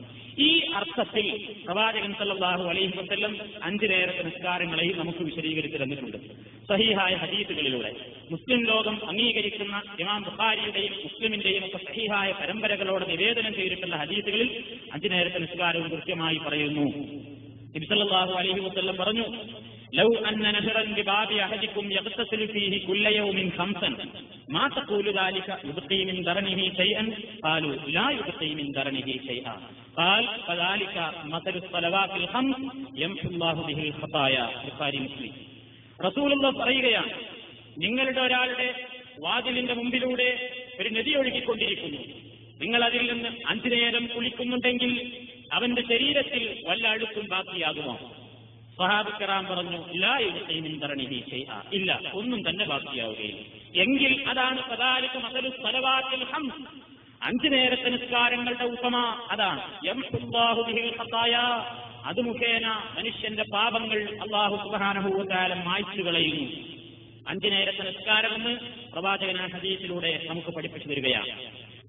ഈ അർത്ഥത്തിൽ പ്രവാചകൻ സല്ലല്ലാഹു അലൈഹി വസല്ലം 5 നേരത്തെ നിസ്കാരങ്ങളെയും നമുക്ക് വിശദീകരിച്ചു തന്നിട്ടുണ്ട് സഹീഹായ ഹദീസുകളിലൂടെ. മുസ്ലിം ലോകം അംഗീകരിക്കുന്ന ഇമാം ബുഖാരിയുടെയും മുസ്ലിമിന്റെയും ഒക്കെ സഹീഹായ പരമ്പരകളോട് നിവേദനം ചെയ്തിട്ടുള്ള ഹദീസുകളിൽ 5 നേരത്തെ നിസ്കാരവും കൃത്യമായി പറയുന്നു. നബി സല്ലല്ലാഹു അലൈഹി വസല്ലം പറഞ്ഞു, ലൗ അന്ന നഹറൻ ബിബാബി അഹദികും യഗ്തസിലു ഫീഹി കുല്ല യൗമിൻ ഖംസൻ മാ തഖൂലു ദാലിക യുബ്ഖി മിൻ ദറനിഹി ശൈഅൻ ഖാലു ലാ യുബ്ഖി മിൻ ദറനിഹി ശൈഅ ഖാൽ ഫദാലിക മസലു സ്വലവാത്തിൽ ഖംസ് യംഹുല്ലാഹു ബിഹിൽ ഖതായ. ബുഖാരി മുസ്ലിം. റസൂലുള്ളാഹി പറയുകയാണ്, നിങ്ങളുടെ ഒരാളുടെ വാതിലിന്റെ മുമ്പിലൂടെ ഒരു നദി ഒഴുകിക്കൊണ്ടിരിക്കുന്നു, നിങ്ങൾ അതിൽ നിന്ന് 5 നേരം കുളിക്കുന്നുണ്ടെങ്കിൽ അവന്റെ ശരീരത്തിൽ വല്ല അഴുക്കും ബാക്കിയാകുമോ? സ്വഹാബിക്കറാം പറഞ്ഞു, ലാ യുബ്ഖി മിൻ ദറനിഹി ശൈഅ, ഇല്ല, ഒന്നും തന്നെ ബാക്കിയാവുകയില്ല. എങ്കിൽ അതാണ് ഫദാലിക മസലു സ്വലവാത്തിൽ ഖംസ്, 5 നേരത്തെ നിസ്കാരങ്ങളുടെ ഉപമ അതാണ്. യംഹുല്ലാഹു ബിഹിൽ ഖതായ, അത് മുഖേന മനുഷ്യന്റെ പാപങ്ങൾ അല്ലാഹു സുബ്ഹാനഹു വ തആല മായ്ച്ചു കളയുന്നു. 5 നേരത്തെ നിസ്കാരമെന്ന് പ്രവാചകൻ ഹദീസിലൂടെ നമുക്ക് പഠിപ്പിച്ചു തരികയാണ്.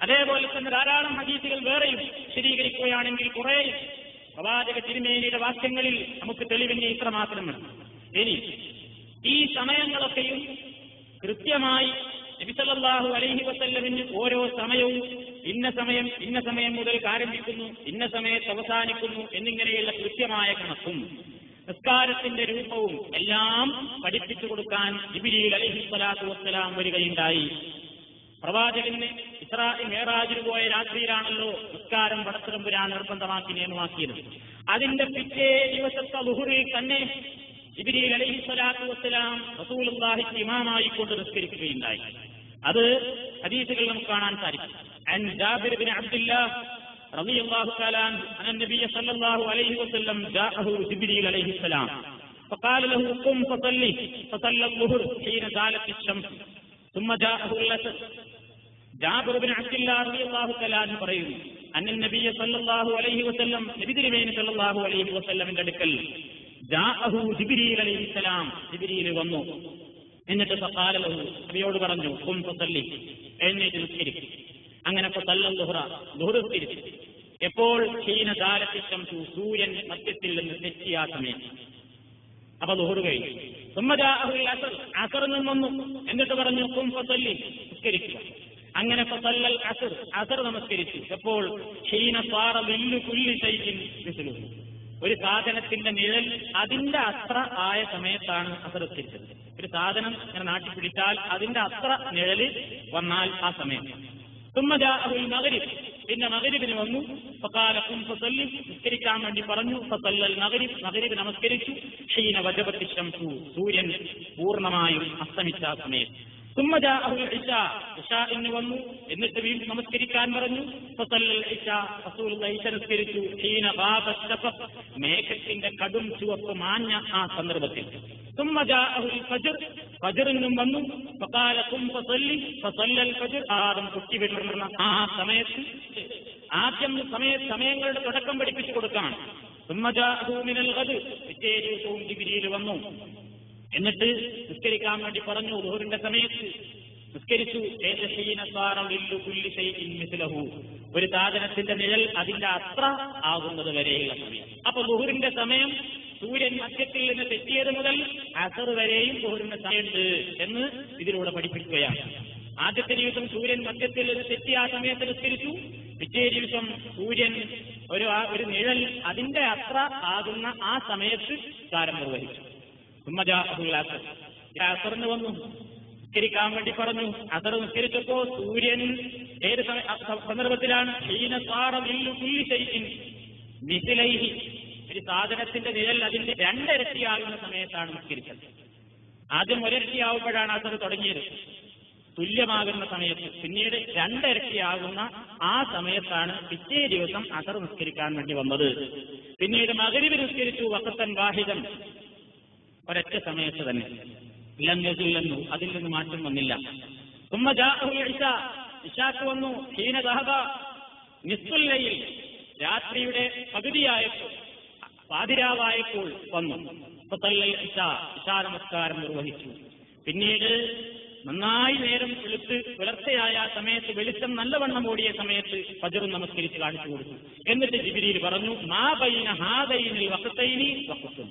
അതേപോലെ തന്നെ ധാരാളം ഹദീസുകൾ വേറെയും വിശദീകരിക്കുകയാണെങ്കിൽ കുറെ പ്രവാചക തിരുമേനിയുടെ വാക്യങ്ങളിൽ നമുക്ക് തെളിവിന്റെ ഇത്ര മാത്രമാണ്. ഇനി ഈ സമയങ്ങളൊക്കെയും കൃത്യമായി നബി സല്ലല്ലാഹു അലൈഹി വസല്ലമിന് ഓരോ സമയവും ഇന്ന സമയം മുതൽ ആരംഭിക്കുന്നു, ഇന്ന സമയത്ത് അവസാനിക്കുന്നു എന്നിങ്ങനെയുള്ള കൃത്യമായ കണക്കും നിസ്കാരത്തിന്റെ രൂപവും എല്ലാം പഠിപ്പിച്ചു കൊടുക്കാൻ ജിബ്രീൽ അലൈഹിസ്സലാത്തു വസ്സലാം വരികയുണ്ടായി. പ്രവാചകന് ഇസ്രാ മിഅ്റാജിന് പോയ രാത്രിയിലാണല്ലോ നിസ്കാരം പടച്ചതമ്പുരാൻ നിർബന്ധമാക്കി നിയമമാക്കിയത്. അതിന്റെ പിറ്റേ ദിവസത്തെ ളുഹറിൽ തന്നെ ജിബ്രീൽ അലൈഹിസ്സലാത്തു വസ്സലാം റസൂലുള്ളാഹിക്ക് ഇമാമായിക്കൊണ്ട് നിസ്കരിക്കുകയുണ്ടായി. അത് ഹദീസുകളിൽ നമുക്ക് കാണാൻ സാധിക്കും. അൻ ജാബിർ ബിൻ അബ്ദുല്ലാഹ് റളിയല്ലാഹു തആല അൻ നബി സല്ലല്ലാഹു അലൈഹി വസല്ലം ജാഅഹു ജിബ്രീൽ അലൈഹിസ്സലാം فقال له قم فصلي فصلى الظهر حين زالت الشمس ثم جاءه العصر. ജാബിർ ബിൻ അബ്ദുല്ലാഹ് റളിയല്ലാഹു തആല പറയുന്നു, അന്നൻ നബിയ സല്ലല്ലാഹു അലൈഹി വസല്ലം, നബി തിരുമേനി സല്ലല്ലാഹു അലൈഹി വസല്ലമിന്റെ അടുക്കൽ ജാഅഹു ജിബ്രീൽ അലൈഹിസ്സലാം, ജിബ്രീൽ വന്നു. എന്നിട്ട് ഫഖാല ലഹു, നബിയോട് പറഞ്ഞു, ഖും ഫസല്ലി, എഴുന്നേറ്റ് നിസ്കരിക്ക്. അങ്ങനെ ഫസല്ലൽ ളുഹ്റ, ളുഹ്ർ നിസ്കരിച്ചു. എപ്പോൾ? ഹീന ദാലത്തി ശംസു, സൂര്യൻ മധ്യത്തിൽ നിന്ന് തെറ്റിയ സമയം. അപ്പൊ ളുഹ്ർ കഴിഞ്ഞു. സുമ്മ ജാഅഹുൽ അസ്ർ, അസ്റിൽ നിന്ന് വന്നു. എന്നിട്ട് പറഞ്ഞു, ഖും ഫസല്ലി, നിസ്കരിക്കുക. അങ്ങനെ ഫസല്ലൽ അസ്ർ, അസ്ർ നമസ്കരിച്ചു. എപ്പോൾ? ഹീന സാറ ബില്ലു കുല്ലി ശൈഇൻ മിസ്ലുഹു, ഒരു സാധനത്തിന്റെ നിഴൽ അതിന്റെ അത്ര ആയ സമയത്താണ് അസ്ർ നിസ്കരിച്ചത്. ഒരു സാധനം ഇങ്ങനെ നാട്ടി പിടിച്ചാൽ അതിന്റെ അത്ര നിഴല് വന്നാൽ ആ സമയം. സുമ്മ ജാഅഹുൽ മഗ്രിബ്, പിന്നെ മഗ്രിബിന് വന്നു. ഫഖാല ഖും ഫസല്ലി, നിസ്കരിക്കാൻ വേണ്ടി പറഞ്ഞു. ഫസല്ലൽ മഗ്രിബ്, മഗ്രിബ് നമസ്കരിച്ചു. ഹീന വജബത്തി ശംസു, സൂര്യൻ പൂർണ്ണമായും അസ്തമിച്ച സമയം. സുമ്മ ജാഅഹുൽ ഇശാ, ഇശാഇന് വന്നു. എന്നിട്ട് വീണ്ടും നമസ്കരിക്കാൻ പറഞ്ഞു. ഫസല്ലൽ ഇശാ, റസൂലുള്ളാഹി ഇശാ നിസ്കരിച്ചു. ഹീന ഗാബ ശഫഖ്, മേഘത്തിന്റെ കടും ചുവപ്പ് മാഞ്ഞ ആ സന്ദർഭത്തിൽ. സുമ്മ ജാഅഹുൽ ഫജ്ർ, ഫജ്റിനും വന്നു. ഫഖാല ഖും ഫസല്ലി ഫസല്ലൽ ഫജ്ർ, ആദം കുട്ടി വിടർന്ന ആ സമയത്ത് ആദ്യം സമയങ്ങളുടെ തുടക്കം പഠിപ്പിച്ചു കൊടുക്കാൻ. സുമ്മ ജാഅഹു മിനൽ ഗദ്, പിറ്റേ ദിവസവും ജിബ്രീൽ വന്നു. എന്നിട്ട് നിസ്കരിക്കാൻ വേണ്ടി പറഞ്ഞു ളുഹറിന്റെ സമയത്ത്. നിസ്കരിച്ചു. ഒരു സാധനത്തിന്റെ നിഴൽ അതിന്റെ അത്ര ആകുന്നത് വരെയുള്ള സമയം. അപ്പൊ ളുഹറിന്റെ സമയം സൂര്യൻ മധ്യത്തിൽ നിന്ന് തെറ്റിയത് മുതൽ അസർ വരെയും ളുഹറിന്റെ സമയമുണ്ട് എന്ന് ഇതിലൂടെ പഠിപ്പിക്കുകയാണ്. ആദ്യത്തെ ദിവസം സൂര്യൻ മധ്യത്തിൽ നിന്ന് തെറ്റി ആ സമയത്ത് നിസ്കരിച്ചു. പിറ്റേ ദിവസം സൂര്യൻ ഒരു നിഴൽ അതിന്റെ അത്ര ആകുന്ന ആ സമയത്ത് കാരം നിർവഹിച്ചു. അസറിന് വന്നു, നിസ്കരിക്കാൻ വേണ്ടി പറഞ്ഞു. അസർ നിസ്കരിച്ചപ്പോ സൂര്യൻ ഏത് സന്ദർഭത്തിലാണ്? ഒരു സാധനത്തിന്റെ നിഴൽ അതിന്റെ രണ്ടിരട്ടിയാകുന്ന സമയത്താണ് നിസ്കരിച്ചത്. ആദ്യം ഒരിരട്ടിയാവുമ്പോഴാണ് അസർ തുടങ്ങിയത്, തുല്യമാകുന്ന സമയത്ത്. പിന്നീട് രണ്ടിരട്ടിയാകുന്ന ആ സമയത്താണ് പിറ്റേ ദിവസം അസർ നിസ്കരിക്കാൻ വേണ്ടി വന്നത്. പിന്നീട് മഗ്രിബ് നിസ്കരിച്ചു, വഖത്തൻ വാഹിദൻ, ഒരൊറ്റ സമയത്ത് തന്നെ. ലം യസുല്ലു, അതിൽ നിന്ന് മാറ്റം വന്നില്ല. സുമ്മ ജാഅഹുൽ ഇശാ, ഇശാക്ക് വന്നു. ഹീന ദഹബ നിസ്ഫുൽ ലൈൽ, രാത്രിയുടെ പകുതിയായപ്പോൾ, പാതിരാവായപ്പോൾ വന്നു. ഫസല്ലൽ ഇശാ, ഇശാ നമസ്കാരം നിർവഹിച്ചു. പിന്നീട് നന്നായി നേരം പുലർച്ചയായ സമയത്ത്, വെളിച്ചം നല്ലവണ്ണം ഓടിയ സമയത്ത് ഫജ്ർ നമസ്കരിച്ച് കാണിച്ചു കൊടുത്തു. എന്നിട്ട് ജിബ്രീൽ പറഞ്ഞു, മാ ബൈന ഹാദൈനിൽ വഖതൈനി വഖത്തുൻ,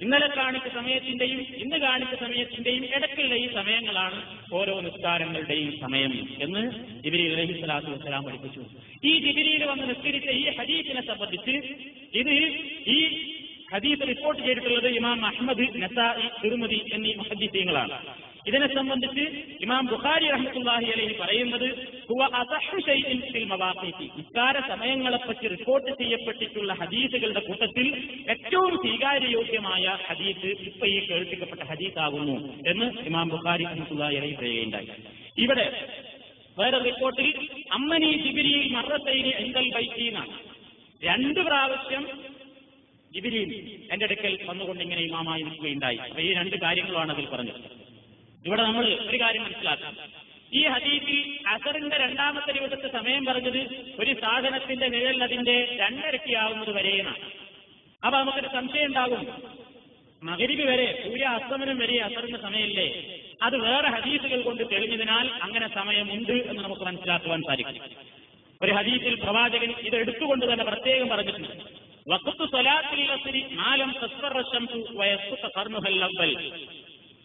ഇന്നലെ കാണിച്ച സമയത്തിന്റെയും ഇന്ന് കാണിച്ച സമയത്തിന്റെയും ഇടയ്ക്കുള്ള ഈ സമയങ്ങളാണ് ഓരോ നിസ്കാരങ്ങളുടെയും സമയം എന്ന് ജിബ്രീൽ അലൈഹിസ്സലാത്തു വസ്സലാം പഠിപ്പിച്ചു. ഈ ജിബ്രീൽ വന്ന് നിസ്കരിച്ച ഈ ഹദീസിനെ സംബന്ധിച്ച് ഈ ഹദീസ് റിപ്പോർട്ട് ചെയ്തിട്ടുള്ളത് ഇമാം അഹ്മദ്, നസാഇ, തിർമിദി എന്നീ മുഹദ്ദിസീങ്ങളാണ്. ഇതിനെ സംബന്ധിച്ച് ഇമാം ബുഖാരി റഹ്മത്തുള്ളാഹി അലൈഹി പറയുന്നത്, ഹുവ അസഹ്ഹു ശൈഇൻ ഫിൽ മവാഖീതി, നിസ്കാര സമയങ്ങളെപ്പറ്റി റിപ്പോർട്ട് ചെയ്യപ്പെട്ടിട്ടുള്ള ഹദീസുകളുടെ കൂട്ടത്തിൽ ഏറ്റവും സ്വീകാര്യയോഗ്യമായ ഹദീസ് ഇപ്പൊ ഈ കേൾപ്പിക്കപ്പെട്ട ഹദീസാകുന്നു എന്ന് ഇമാം ബുഖാരി റഹ്മത്തുള്ളാഹി അലൈഹി പറയുകയുണ്ടായി. ഇവിടെ വേറെ റിപ്പോർട്ടിൽ അമ്മനി ജിബ്രീൽ മർറത്തൈനി ഇൻദൽ ബൈത്തി എന്നാണ്. 2 പ്രാവശ്യം ജിബ്രീൽ എന്റെ അടുക്കൽ വന്നുകൊണ്ട് ഇങ്ങനെ ഇമാമായി നിൽക്കുകയുണ്ടായി. അപ്പൊ ഈ 2 കാര്യങ്ങളാണ് അതിൽ പറഞ്ഞത്. ഇവിടെ നമ്മൾ ഒരു കാര്യം മനസ്സിലാക്കാം. ഈ ഹദീസിൽ അസറിന്റെ 2ാമത്തെ ദിവസത്തെ സമയം പറഞ്ഞത് ഒരു സാധനത്തിന്റെ നിഴൽ അതിന്റെ 2 ഇരട്ടിയാവുന്നത് വരെയാണ്. അപ്പൊ നമുക്കൊരു സംശയം ഉണ്ടാകും, മഗ്രിബ് വരെ, സൂര്യ അസ്തമനം വരെ അസറിന്റെ സമയമില്ലേ? അത് വേറെ ഹദീസുകൾ കൊണ്ട് തെളിഞ്ഞതിനാൽ അങ്ങനെ സമയമുണ്ട് എന്ന് നമുക്ക് മനസ്സിലാക്കുവാൻ സാധിക്കും. ഒരു ഹദീസിൽ പ്രവാചകൻ ഇത് എടുത്തുകൊണ്ട് തന്നെ പ്രത്യേകം പറഞ്ഞിട്ടുണ്ട്, വഖ്തു സ്വലാത്തിൽ അസ്രി മാലം തസ്ഫറ ശംസു വയസ്ഖുത ഖർനുഹൽ അവ്വൽ.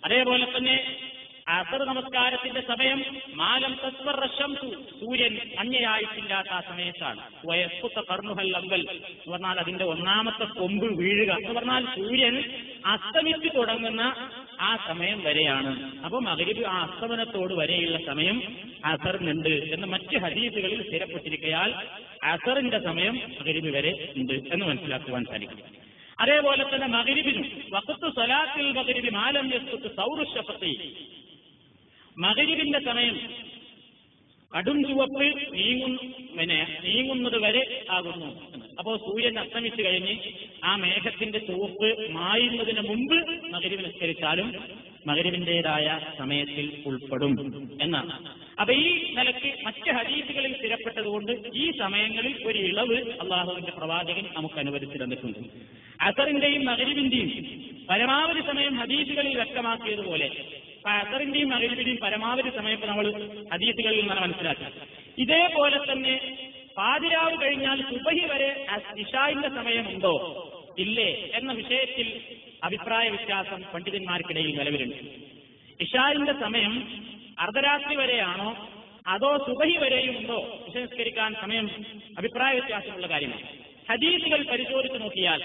അതേപോലെ തന്നെ അസർ നമസ്കാരത്തിന്റെ സമയം മാലം തസ്ഫറ ശംസു, സൂര്യൻ മഞ്ഞയായിട്ടില്ലാത്ത ആ സമയത്താണ്. വയസ്ഖുത ഖർനുഹൽ അവ്വൽ എന്ന് പറഞ്ഞാൽ അതിന്റെ 1ാമത്തെ കൊമ്പ് വീഴുക എന്ന് പറഞ്ഞാൽ സൂര്യൻ അസ്തമിച്ച് തുടങ്ങുന്ന ആ സമയം വരെയാണ്. അപ്പൊ മഗ്രിബ് ആ അസ്തമനത്തോട് വരെയുള്ള സമയം അസറിനുണ്ട് എന്ന് മറ്റ് ഹദീസുകളിൽ സ്ഥിരപ്പെട്ടിരിക്കയാൽ അസറിന്റെ സമയം മഗ്രിബ് വരെ ഉണ്ട് എന്ന് മനസ്സിലാക്കുവാൻ സാധിക്കും. അതേപോലെ തന്നെ മഗ്രിബിനും വഖ്തു സ്വലാത്തിൽ മഗ്രിബി മാലം യസ്ഖുത് സൗറു ശഫഖി, മഗ്രിബിന്റെ സമയം കടും ചുവപ്പ് നീങ്ങുന്നത് വരെ ആകുന്നു. അപ്പോൾ സൂര്യൻ അസ്തമിച്ചു കഴിഞ്ഞ് ആ മേഘത്തിന്റെ ചുവപ്പ് മായുന്നതിന് മുമ്പ് മഗ്രിബ് നിസ്കരിച്ചാലും മഗ്രിബിന്റേതായ സമയത്തിൽ ഉൾപ്പെടും എന്നാണ്. അപ്പൊ ഈ നിലയ്ക്ക് മറ്റ് ഹദീസുകളിൽ സ്ഥിരപ്പെട്ടതുകൊണ്ട് ഈ സമയങ്ങളിൽ ഒരു ഇളവ് അള്ളാഹുവിന്റെ പ്രവാചകൻ നമുക്ക് അനുവദിച്ചു തന്നിട്ടുണ്ട്. അസറിന്റെയും മഗ്രിബിന്റെയും പരമാവധി സമയം ഹദീസുകളിൽ വ്യക്തമാക്കിയതുപോലെ അസറിന്റെയും മഗ്രിബിന്റെയും പരമാവധി സമയം നമ്മൾ ഹദീസുകളിൽ നിന്നാണ് മനസ്സിലാക്കുക. ഇതേപോലെ തന്നെ പാതിരാവ് കഴിഞ്ഞാൽ സുബഹി വരെ ഇശാഇന്റെ സമയമുണ്ടോ ഇല്ലേ എന്ന വിഷയത്തിൽ അഭിപ്രായ വ്യത്യാസം പണ്ഡിതന്മാർക്കിടയിൽ നിലവിലുണ്ട്. ഇശാഇന്റെ സമയം അർദ്ധരാത്രി വരെയാണോ അതോ സുബഹി വരെയും ഉണ്ടോ നിസ്കരിക്കാൻ സമയം? അഭിപ്രായ വ്യത്യാസമുള്ള കാര്യമാണ്. ഹദീസുകൾ പരിശോധിച്ച് നോക്കിയാൽ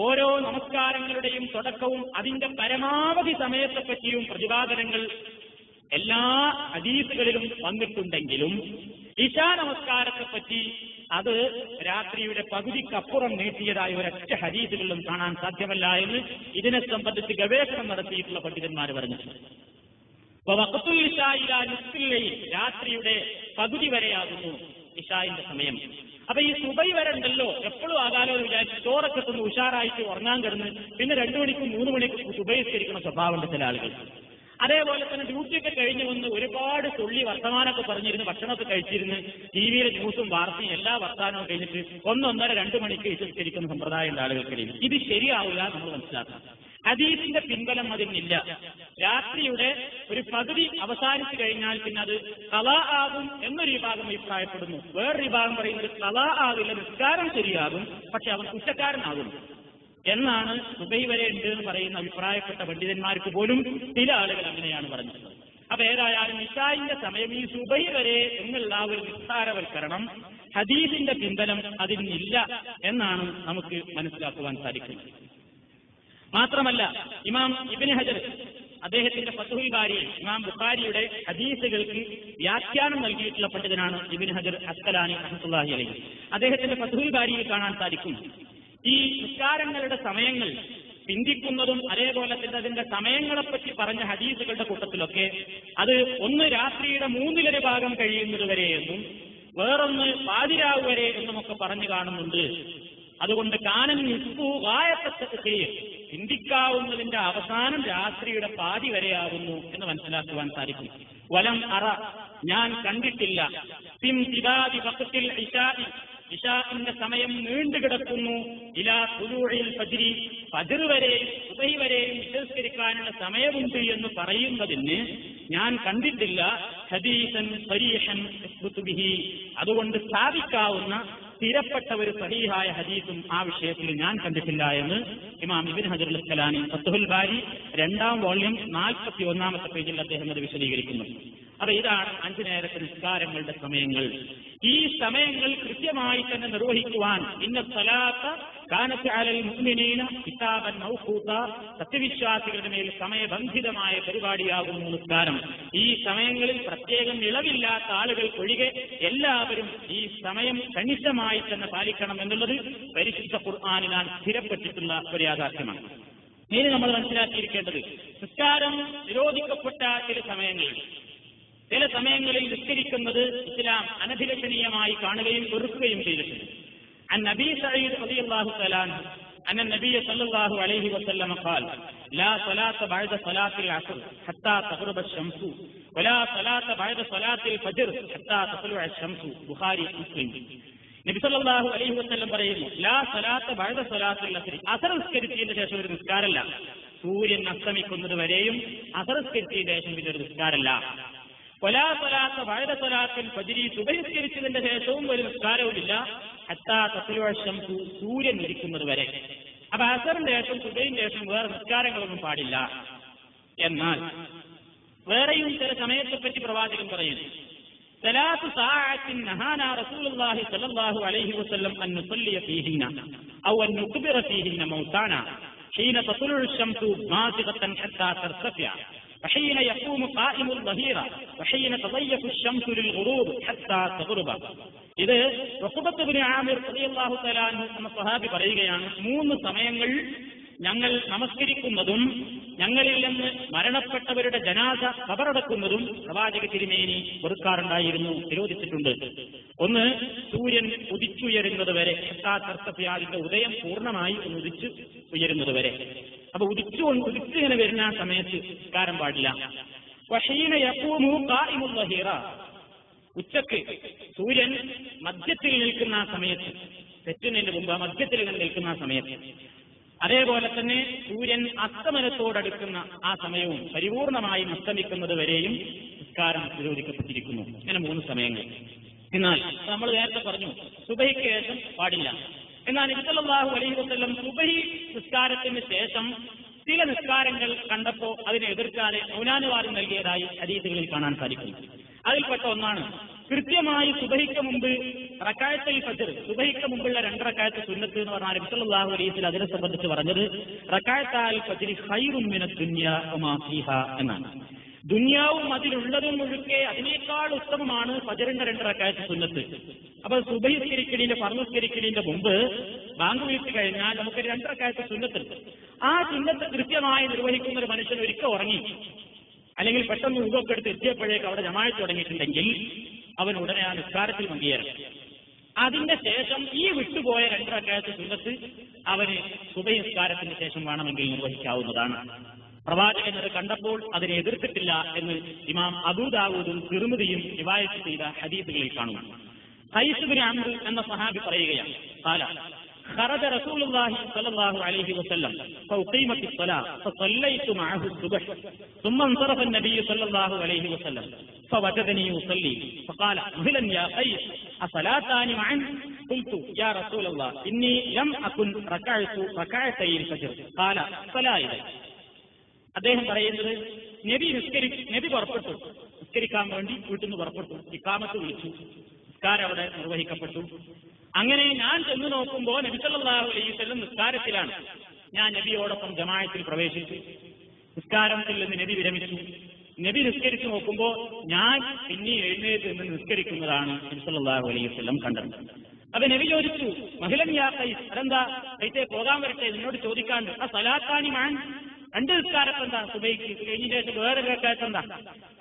ഓരോ നമസ്കാരങ്ങളുടെയും തുടക്കവും അതിന്റെ പരമാവധി സമയത്തെപ്പറ്റിയും പ്രതിപാദനങ്ങൾ എല്ലാ ഹദീസുകളിലും വന്നിട്ടുണ്ടെങ്കിലും ഇശാ നമസ്കാരത്തെപ്പറ്റി അത് രാത്രിയുടെ പകുതിക്കപ്പുറം നീട്ടിയതായ ഒരൊറ്റ ഹദീസുകളിലും കാണാൻ സാധ്യമല്ല എന്ന് ഇതിനെ സംബന്ധിച്ച് ഗവേഷണം നടത്തിയിട്ടുള്ള പണ്ഡിതന്മാർ പറഞ്ഞിട്ടുണ്ട്. രാത്രിയുടെ പകുതി വരെയാകുന്നു ഇശാഇന്റെ സമയം. അപ്പൊ ഈ സുബൈ വരെ ഉണ്ടല്ലോ, എപ്പോഴും ആകാലോ എന്ന് വിചാരിച്ച് ചോറൊക്കെ ഒന്ന് ഉഷാറായിട്ട് ഉറങ്ങാൻ കിടന്ന് പിന്നെ 2 മണിക്കും 3 മണിക്കും സുബൈസ്കരിക്കുന്ന സ്വഭാവമുണ്ട് ചില ആളുകൾ. അതേപോലെ തന്നെ ഡ്യൂട്ടിയൊക്കെ കഴിഞ്ഞ് വന്ന് ഒരുപാട് തുള്ളി വർത്തമാനമൊക്കെ പറഞ്ഞിരുന്ന് ഭക്ഷണമൊക്കെ കഴിച്ചിരുന്ന് ടിവിയിലെ ന്യൂസും വാർത്തയും എല്ലാ വർത്താനവും കഴിഞ്ഞിട്ട് 1, 1:30, 2 മണിക്ക് വിശ്വസിച്ചിരിക്കുന്ന സമ്പ്രദായമുണ്ട് ആളുകൾക്കിടയിൽ. ഇത് ശരിയാവില്ല, നമ്മൾ മനസ്സിലാക്കണം. ഹദീസിന്റെ പിൻബലം അതിനില്ല. രാത്രിയുടെ ഒരു പകുതി അവസാനിച്ചു കഴിഞ്ഞാൽ പിന്നെ അത് ഖളാ ആകും എന്നൊരു വിഭാഗം അഭിപ്രായപ്പെടുന്നു. വേറൊരു വിഭാഗം പറയുന്നത് ഖളാ ആകില്ല, നിസ്കാരം ശരിയാകും, പക്ഷെ അവൻ കുറ്റക്കാരനാകും എന്നാണ്. സുബഹി വരെ ഉണ്ട് എന്ന് പറയുന്ന അഭിപ്രായപ്പെട്ട പണ്ഡിതന്മാർക്ക് പോലും ചില ആളുകൾ അങ്ങനെയാണ് പറഞ്ഞിട്ടുള്ളത്. അപ്പൊ ഏതായാലും ഇശാഇന്റെ സമയം ഈ സുബഹി വരെ എന്നുള്ള ഒരു നിസ്സാരവൽക്കരണം ഹദീസിന്റെ പിൻബലം അതിനില്ല എന്നാണ് നമുക്ക് മനസ്സിലാക്കുവാൻ സാധിക്കുന്നത്. മാത്രമല്ല, ഇമാം ഇബ്നു ഹജർ അദ്ദേഹത്തിന്റെ ഫത്ഹുൽ ബാരിയിൽ ഇമാം ബുഖാരിയുടെ ഹദീസുകൾക്ക് വ്യാഖ്യാനം നൽകിയിട്ടുള്ള പണ്ഡിതനാണ് ഇബ്നു ഹജർ അസ്കലാനി റഹ്മത്തുള്ളാഹി അലൈഹി. അദ്ദേഹത്തിന്റെ ഫത്ഹുൽ ബാരിയിൽ കാണാൻ സാധിക്കും, ഈ നിസ്കാരങ്ങളുടെ സമയങ്ങൾ ചിന്തിക്കുന്നതും അതേപോലെ തന്നെ അതിന്റെ സമയങ്ങളെപ്പറ്റി പറഞ്ഞ ഹദീസുകളുടെ കൂട്ടത്തിലൊക്കെ അത് ഒന്ന് രാത്രിയുടെ 1/3 ഭാഗം കഴിയുന്നത് വരെയെന്നും വേറൊന്ന് പാതിരാവ് വരെ എന്നുമൊക്കെ പറഞ്ഞു കാണുന്നുണ്ട്. അതുകൊണ്ട് കാനൻ നിസ്ഫു ഗായത്തെ ചിന്തിക്കാവുന്നതിന്റെ അവസാനം രാത്രിയുടെ പാതി വരെയാകുന്നു എന്ന് മനസ്സിലാക്കുവാൻ സാധിക്കും. വലം അറ, ഞാൻ കണ്ടിട്ടില്ല, ഇശാഇന്റെ സമയം നീണ്ടുകിടക്കുന്നു ഇലാ തുലൂഇൽ ഫജ്രി, ഫജ്ർ വരെയും സുബഹി വരെയും നിസ്കരിക്കാനുള്ള സമയമുണ്ട് എന്ന് പറയുന്നതിന് ഞാൻ കണ്ടിട്ടില്ല ഹദീസൻ സരീഹൻ യസ്ബുതു ബിഹി, അതുകൊണ്ട് സ്ഥാപിക്കാവുന്ന സ്ഥിരപ്പെട്ട ഒരു സഹീഹായ ഹദീസും ആ വിഷയത്തിൽ ഞാൻ കണ്ടിട്ടില്ല എന്ന് ഇമാം ഇബ്നു ഹജർ അസ്കലാനി ഫത്ഹുൽ ബാരി 2ാം വോള്യം 41-ാമത്തെ പേജിൽ അദ്ദേഹം അത് വിശദീകരിക്കുന്നു. അപ്പൊ ഇതാണ് 5 നേരത്തെ നിസ്കാരങ്ങളുടെ സമയങ്ങൾ. ഈ സമയങ്ങൾ കൃത്യമായി തന്നെ നിർവഹിക്കുവാൻ ഇന്ന സ്വലാത്ത കാനത്ത് അലൽ മുഅ്മിനീന കിതാബൻ മൗഖൂത, സത്യവിശ്വാസികളുടെ മേൽ സമയബന്ധിതമായ പരിപാടിയാകുന്നു നിസ്കാരം. ഈ സമയങ്ങളിൽ പ്രത്യേകം ഇളവില്ലാത്ത ആളുകൾക്കൊഴികെ എല്ലാവരും ഈ സമയം കണിശമായി തന്നെ പാലിക്കണം എന്നുള്ളത് പരിശുദ്ധ ഖുർആനിൽ സ്ഥിരപ്പെട്ടിട്ടുള്ള ഒരു യാഥാർത്ഥ്യമാണ്. ഇനി നമ്മൾ മനസ്സിലാക്കിയിരിക്കേണ്ടത്, നിസ്കാരം നിരോധിക്കപ്പെട്ട ചില സമയങ്ങളിൽ നിസ്കരിക്കുന്നത് ഇസ്ലാം അനഭിലഷണീയമായി കാണുകയും വെറുക്കുകയും ചെയ്തിട്ടുണ്ട്. عن أبي سعيد رضي الله تعالى عنه أن النبي صلى الله عليه وسلم قال لا صلاة بعد صلاة العصر حتى تغرب الشمس ولا صلاة بعد صلاة الفجر حتى تطلع الشمس. ബുഖാരി മുസ്ലിം. നബി സല്ലല്ലാഹു അലൈഹി വസല്ലം പറയുന്നു, ലാ സലാത്ത ബഅദ സ്വലാത്തിൽ അസ്ർ, അസ്ർ നിസ്കരിച്ചതിന് ശേഷം ഒരു നിസ്കാരമല്ല. സൂര്യൻ അസ്തമിക്കുന്നത് വരെയും അസ്ർ നിസ്കരിച്ചതിന് ശേഷം പിന്നെ ഒരു നിസ്കാരമല്ല. വലാ സലാത്ത ബഅദ സ്വലാത്തിൽ ഫജ്രി, സുബഹി നിസ്കരിച്ചതിന്റെ ശേഷവും ഒരു നിസ്കാരവുമില്ല. ഹത്താ തത്ലുഅ ശംസു, സൂര്യൻ ഉദിക്കുന്നത് വരെ. അപ്പൊ അസറിന്റെ ശേഷം സുബഹിന്റെ ശേഷം വേറെ നിസ്കാരങ്ങളൊന്നും പാടില്ല. എന്നാൽ വേറെയും ചില സമയത്തെപ്പറ്റി പ്രവാചകൻ പറയുന്നു, സലാത്തു സഅഅത്തിൻ നഹാനാ റസൂലുള്ളാഹി സ്വല്ലല്ലാഹു അലൈഹി വസല്ലം അൻ നുസല്ലിയ ഫീഹിന്ന ഔ അൻ നുഖ്ബിറ ഫീഹിന്ന മൗതാനാ ഹീന തത്ലുഉ ശംസു മാസിഖത്തൻ ഹത്താ തർതഫിഅ وحين يقوم قائم الظهيرة وحين تضيف الشمس للغروب حتى تغرب. ഇത് ഉഖബത്ത് ഇബ്നു ആമിർ റളിയല്ലാഹു തആല അൻഹു എന്ന സ്വഹാബി പറയുകയാണ്, 3 സമയങ്ങൾ ഞങ്ങൾ നമസ്കരിക്കുന്നതും ഞങ്ങളിൽ നിന്ന് മരണപ്പെട്ടവരുടെ ജനാസ ഖബറടക്കുന്നതും പ്രവാചക തിരുമേനി വെറുക്കാറുണ്ടായിരുന്നു, നിരോധിച്ചിട്ടുണ്ട്. ഒന്ന്, സൂര്യൻ ഉദിച്ചുയരുന്നത് വരെ, അതിന്റെ ഉദയം പൂർണ്ണമായി ഉദിച്ചു ഉയരുന്നത് വരെ. അപ്പൊ ഉദിച്ചിങ്ങനെ വരുന്ന ആ സമയത്ത് നിസ്കാരം പാടില്ല. വഹീന യഖൂമു ഖായിമുൽ വഹീറ, ഉച്ചക്ക് സൂര്യൻ മധ്യത്തിൽ നിൽക്കുന്ന ആ സമയത്ത്, തെറ്റുന്നതിന് മുമ്പ് മധ്യത്തിൽ നിൽക്കുന്ന ആ സമയത്ത്, അതേപോലെ തന്നെ സൂര്യൻ അസ്തമനത്തോടടുക്കുന്ന ആ സമയവും പരിപൂർണമായും അസ്തമിക്കുന്നത് വരെയും നിസ്കാരം നിരോധിക്കപ്പെട്ടിരിക്കുന്നു. ഇങ്ങനെ 3 സമയങ്ങൾ. എന്നാൽ നമ്മൾ നേരത്തെ പറഞ്ഞു സുബഹിക്ക് ശേഷം പാടില്ല. എന്നാൽ നബി സല്ലല്ലാഹു അലൈഹി വസല്ലം സുബഹി നിസ്കാരത്തിന് ശേഷം ചില നിസ്കാരങ്ങൾ കണ്ടപ്പോൾ അതിനെ എതിർക്കാതെ മൗനാനുവാദം നൽകിയതായി ഹദീസുകളിൽ കാണാൻ സാധിക്കും. അതിൽപ്പെട്ട ഒന്നാണ് കൃത്യമായി സുബഹിക്ക് മുമ്പ് റക്അത്തുൽ ഫജ്ർ, സുബഹിക്ക് മുമ്പുള്ള 2 റക്അത്ത് സുന്നത്ത് എന്ന് പറഞ്ഞാൽ നബി സല്ലല്ലാഹു അലൈഹി വസല്ലം അതിനെ സംബന്ധിച്ച് പറഞ്ഞത് റക്അത്തുൽ ഫജ്ർ ഖൈറുൻ മിനദ് ദുനിയ വമാ ഫീഹാ എന്നാണ്. ദുനിയാവും അതിലുള്ളതും മുഴുക്കെ അതിനേക്കാൾ ഉത്തമമാണ് ഫജ്റിന്റെ 2 റക്അത്ത് സുന്നത്ത്. അപ്പൊ സുബഹി നിസ്കരിക്കലിന്റെ ഫർള് നിസ്കരിക്കലിന്റെ മുമ്പ് ബാങ്ക് വിളിച്ചു കഴിഞ്ഞാൽ നമുക്ക് 2 റക്അത്ത് സുന്നത്തുണ്ട്. ആ സുന്നത്ത് കൃത്യമായി നിർവഹിക്കുന്ന ഒരു മനുഷ്യൻ ഒരിക്കൽ ഉറങ്ങി, അല്ലെങ്കിൽ പെട്ടെന്ന് ഉദൊക്കെ എടുത്ത് എത്തിയപ്പോഴേക്ക് അവിടെ ജമാഅത്ത് തുടങ്ങിയിട്ടുണ്ടെങ്കിൽ അവൻ ഉടനെ ആ നിസ്കാരത്തിൽ പങ്കുചേരണം. അതിന്റെ ശേഷം ഈ വിട്ടുപോയ 2 റക്അത്ത് സുന്നത്ത് അവന് സുബഹി നിസ്കാരത്തിന് ശേഷം വേണമെങ്കിൽ നിർവഹിക്കാവുന്നതാണ്. പ്രവാചകൻ അത് കണ്ടപ്പോൾ അതിനെ എതിർത്തിട്ടില്ല എന്ന് ഇമാം അബൂ ദാവൂദും തിർമിദിയും റിവായത്ത് ചെയ്ത ഹദീസുകളിൽ കാണുന്നു. ഖൈസ് ഇബ്നു അംർ എന്ന സഹാബി പറയുകയാണ്, ഖാല خرج رسول الله صلى الله عليه وسلم فأقيمت الصلاة فصليت معه الصبح ثم انصرف النبي صلى الله عليه وسلم فوجدني يصلي فقال مهلا يا قيس أصلاتان معا قلت يا رسول الله إني لم أكن ركعت ركعتي الفجر قال فلا إذا അദ്ദേഹം പറയുന്നത് നബി പുറപ്പെട്ടു, നിസ്കരിക്കാൻ വേണ്ടി വീട്ടിൽ നിന്ന് പുറപ്പെട്ടു, ഇഖാമത്ത് വിളിച്ചു, നിസ്കാരം അവിടെ നിർവഹിക്കപ്പെട്ടു. അങ്ങനെ ഞാൻ ചെന്ന് നോക്കുമ്പോൾ നബി സല്ലല്ലാഹു അലൈഹി വസല്ലം നിസ്കാരത്തിലാണ്. ഞാൻ നബിയോടൊപ്പം ജമാഅത്തിൽ പ്രവേശിച്ചു. നിസ്കാരത്തിൽ നിന്ന് നബി വിരമിച്ചു. നബി നിസ്കരിച്ചു നോക്കുമ്പോൾ ഞാൻ പിന്നെ എഴുന്നേറ്റ് നിന്ന് നിസ്കരിക്കുന്നതാണ് നബി സല്ലല്ലാഹു അലൈഹി വസല്ലം കണ്ടത്. അപ്പൊ നബി ചോദിച്ചു, മഹിലൻ യാ ഖൈസ്, അതെന്താ കൈസേ പോകാൻ വരട്ടെ, നിന്നോട് ചോദിക്കാണ്ട്. ആ സലാത്താനി മാൻ, രണ്ട് നിസ്കാരത്തെന്താ, സുബൈക്ക് കഴിഞ്ഞ ശേഷം വേറെ കേൾക്കാത്തെന്താ?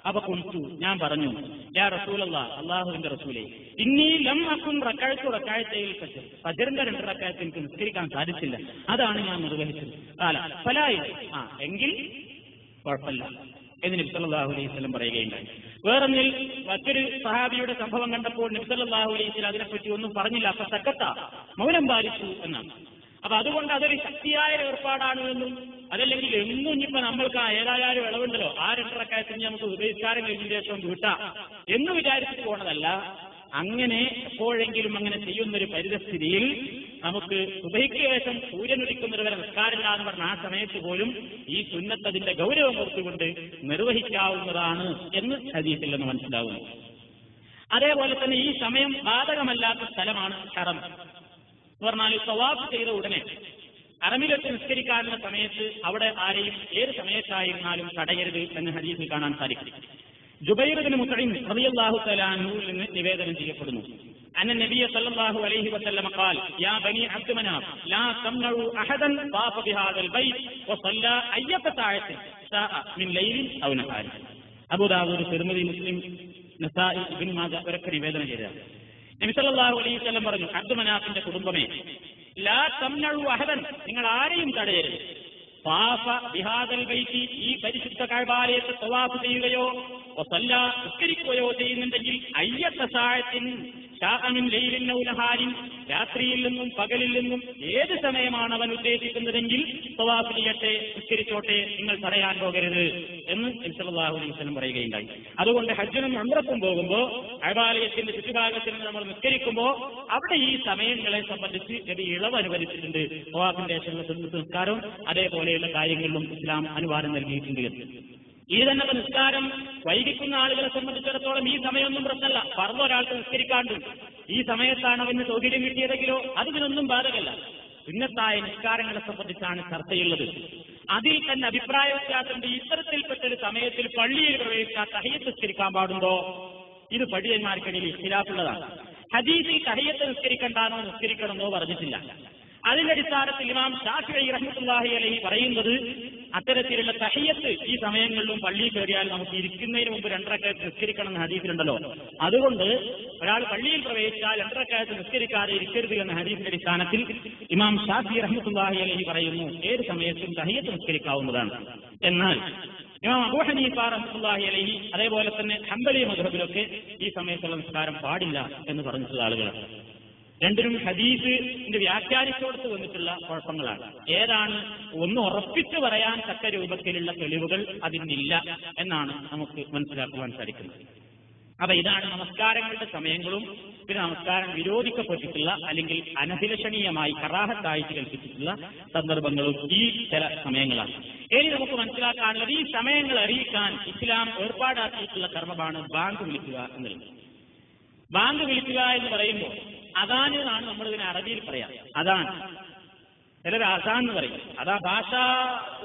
അപ്പൊ കുളിച്ചു. ഞാൻ പറഞ്ഞു, യാ റസൂലല്ലാഹ്, അല്ലാഹുവിന്റെ റസൂലേ, ഇന്നീ ലം അകുൻ റകഅതു റകഅതൈൽ ഫജ്ർ, ഫജ്റിന്റെ 2 റകഅത്ത് എനിക്ക് നിസ്കരിക്കാൻ സാധിച്ചില്ല, അതാണ് ഞാൻ നിർവഹിച്ചത്. കാല ഫലായി, എങ്കിൽ കുഴപ്പമില്ല എന്ന് നബി സല്ലല്ലാഹു അലൈഹി വസല്ലം പറയുകയുണ്ടായി. വേറൊന്നിൽ മറ്റൊരു സഹാബിയുടെ സംഭവം കണ്ടപ്പോൾ നബി സല്ലല്ലാഹു അലൈഹി വസല്ലം അതിനെപ്പറ്റി ഒന്നും പറഞ്ഞില്ല. അപ്പൊ സക്കത്ത, മൗനം പാലിച്ചു എന്നാണ്. അപ്പൊ അതുകൊണ്ട് അതൊരു ശക്തിയായ ഏർപ്പാടാണ് എന്നും, അതല്ലെങ്കിൽ എന്നും ഇനിയിപ്പോ നമ്മൾക്ക് ഏതായാലും ഇളവുണ്ടല്ലോ, 2 റകഅത്ത് നമുക്ക് ഉപയോഗിക്കാരം കഴിഞ്ഞ ശേഷം വീട്ടാം എന്ന് വിചാരിച്ചു പോണതല്ല. അങ്ങനെ എപ്പോഴെങ്കിലും അങ്ങനെ ചെയ്യുന്നൊരു പരിതസ്ഥിതിയിൽ നമുക്ക് സുബഹിക്ക് ശേഷം സൂര്യൻ ഉദിക്കുന്നത് വരെ നിസ്കാരമില്ല എന്ന് പറഞ്ഞ ആ സമയത്ത് പോലും ഈ സുന്നത്ത് അതിന്റെ ഗൗരവം ഓർത്തുകൊണ്ട് നിർവഹിക്കാവുന്നതാണ് എന്ന് ഹദീസിൽ നിന്ന് മനസ്സിലാവുന്നു. അതേപോലെ തന്നെ ഈ സമയം ബാധകമല്ലാത്ത സ്ഥലമാണ് ഹറം എന്ന് പറഞ്ഞാൽ, തവാഫ് ചെയ്ത ഉടനെ ഹറമിലെത്തി നിസ്കരിക്കാനുള്ള സമയത്ത് അവിടെ ആരെയും ഏത് സമയത്തായിരുന്നാലും തടയരുത് എന്ന് ഹദീസിൽ കാണാൻ സാധിക്കും. ജുബൈർ ഇബ്നു മുത്ഇം റളിയല്ലാഹു തആല അൻഹുവിൽ നിന്ന് നിവേദനം ചെയ്യപ്പെടുന്നു, അന്ന നബിയ സല്ലല്ലാഹു അലൈഹി വസല്ലം ഖാൽ യാ ബനി അബ്ദ് മനാഫ് ലാ തംനഉ അഹദൻ താഫ ബിഹാദൽ ബൈത്ത് വസല്ല അയ്യത സഅത്തിൻ ശാഅ മിൻ ലൈലിൻ ഔ നഹാരി. അബൂ ദാവൂദ്, തിർമിദി, മുസ്ലിം, നസായി, ഇബ്നു മാജ ഇവരൊക്കെ നിവേദനം ചെയ്തതാണ്. നബി സല്ലല്ലാഹു അലൈഹി വസല്ലം പറഞ്ഞു, അബ്ദ് മനാഫിന്റെ കുടുംബമേ, ലാ തംനഉ അഹദൻ, നിങ്ങൾ ആരെയും തടയരുത്, താഫ ബിഹാദൽ ബൈത്തി, ഈ പരിശുദ്ധ കഅബാലയത്തെ തവാഫ് ചെയ്യുകയോ വസല്ല നിസ്കരിക്കുകയോ ചെയ്യുന്നുണ്ടെങ്കിൽ അയ്യത്ത സഅത്തിൻ ശാഅ മിൻ ലൈലിൻ ഔ നഹാരിൻ, രാത്രിയിൽ നിന്നും പകലിൽ നിന്നും ഏത് സമയമാണ് അവൻ ഉദ്ദേശിക്കുന്നതെങ്കിൽ തവാഫ് ചെയ്യട്ടെ, നിസ്കരിച്ചോട്ടെ, നിങ്ങൾ തടയാൻ പോകരുത് എന്ന് നബി സല്ലല്ലാഹു അലൈഹി വസല്ലം പറയുകയുണ്ടായി. അതുകൊണ്ട് ഹജ്ജിനും ഉംറക്കും പോകുമ്പോൾ കഅബാലയത്തിന്റെ ചുറ്റുഭാഗത്തിൽ നിന്ന് നമ്മൾ നിസ്കരിക്കുമ്പോൾ അവിടെ ഈ സമയങ്ങളെ സംബന്ധിച്ച് നബി ഇളവ് അനുവദിച്ചിട്ടുണ്ട്. തവാഫിന്റെ ശേഷമുള്ള സുന്നത്ത് നിസ്കാരവും അതേപോലെയുള്ള കാര്യങ്ങളിലും ഇസ്ലാം അനുവാദം നൽകിയിട്ടുണ്ട്. ഈ തന്നെ നിസ്കാരം വൈകിക്കുന്ന ആളുകളെ സംബന്ധിച്ചിടത്തോളം ഈ സമയമൊന്നും പ്രശ്നമല്ല. പറഞ്ഞ ഒരാൾക്ക് നിസ്കരിക്കാണ്ട് ഈ സമയത്താണ് അവന് സൗകര്യം കിട്ടിയതെങ്കിലോ അതിനൊന്നും ബാധകമല്ല. സുന്നത്തായ നിസ്കാരങ്ങളെ സംബന്ധിച്ചാണ് ചർച്ചയുള്ളത്. അതിൽ തന്നെ അഭിപ്രായ വ്യത്യാസമുണ്ട്. ഇത്തരത്തിൽപ്പെട്ടൊരു സമയത്തിൽ പള്ളിയിൽ പ്രവേശിച്ചാൽ തഹയ്യത്ത് നിസ്കരിക്കാൻ പാടുണ്ടോ? ഇത് പണ്ഡിതന്മാർക്കിടയിൽ ഇഖ്തിലാഫുള്ളതാണ്. ഹദീസിൽ തഹയ്യത്ത് നിസ്കരിക്കണ്ടാനോ നിസ്കരിക്കണമെന്നോ പറഞ്ഞിട്ടില്ല. അതിന്റെ അടിസ്ഥാനത്തിൽ ഇമാം ശാഫിഈ റഹ്മത്തുള്ളാഹി അലൈഹി പറയുന്നത്, അത്തരത്തിലുള്ള തഹയ്യത്ത് ഈ സമയങ്ങളിലും പള്ളിയിൽ കയറിയാൽ നമുക്ക് ഇരിക്കുന്നതിന് മുമ്പ് 2 റകഅത്ത് നിസ്കരിക്കണം എന്ന ഹദീസിലുണ്ടല്ലോ. അതുകൊണ്ട് ഒരാൾ പള്ളിയിൽ പ്രവേശിച്ചാൽ 2 റകഅത്ത് നിസ്കരിക്കാതെ ഇരിക്കരുത് എന്ന ഹദീസിന്റെ അടിസ്ഥാനത്തിൽ ഇമാം ശാഫിഈ റഹ്മത്തുള്ളാഹി അലൈഹി പറയുന്നു, ഏത് സമയത്തും തഹയ്യത്ത് നിസ്കരിക്കാവുന്നതാണ്. എന്നാൽ ഇമാം അബൂ ഹനീഫ റഹ്മത്തുള്ളാഹി അലൈഹി അതേപോലെ തന്നെ ഹംബലി മദ്ഹബിലൊക്കെ ഈ സമയത്തുള്ള നിസ്കാരം പാടില്ല എന്ന് പറഞ്ഞിട്ടുള്ള ആളുകളാണ്. രണ്ടിനും ഹദീസിന്റെ വ്യാഖ്യാനിച്ചോടത്ത് വന്നിട്ടുള്ള കുഴപ്പങ്ങളാണ്. ഏതാണ് ഒന്ന് ഉറപ്പിച്ചു പറയാൻ തക്ക രൂപത്തിലുള്ള തെളിവുകൾ അതിനില്ല എന്നാണ് നമുക്ക് മനസ്സിലാക്കുവാൻ സാധിക്കുന്നത്. അപ്പൊ ഇതാണ് നമസ്കാരങ്ങളുടെ സമയങ്ങളും പിന്നെ നമസ്കാരം വിരോധിക്കപ്പെട്ടിട്ടുള്ള അല്ലെങ്കിൽ അനഭിലഷണീയമായി കറാഹത്തായിട്ട് കൽപ്പിച്ചിട്ടുള്ള സന്ദർഭങ്ങളും ഈ ചില സമയങ്ങളാണ്. ഇനി നമുക്ക് മനസ്സിലാക്കാനുള്ളത്, ഈ സമയങ്ങൾ അറിയിക്കാൻ ഇസ്ലാം ഏർപ്പാടാക്കിയിട്ടുള്ള കർമ്മമാണ് ബാങ്ക് വിളിക്കുക എന്നുള്ളത്. ബാങ്ക് വിളിക്കുക എന്ന് പറയുമ്പോൾ അദാൻ എന്നാണ് നമ്മൾ ഇതിനെ അറബിയിൽ പറയാം. അദാൻ, ചിലർ അസാൻ എന്ന് പറയും. അതാ ഭാഷാ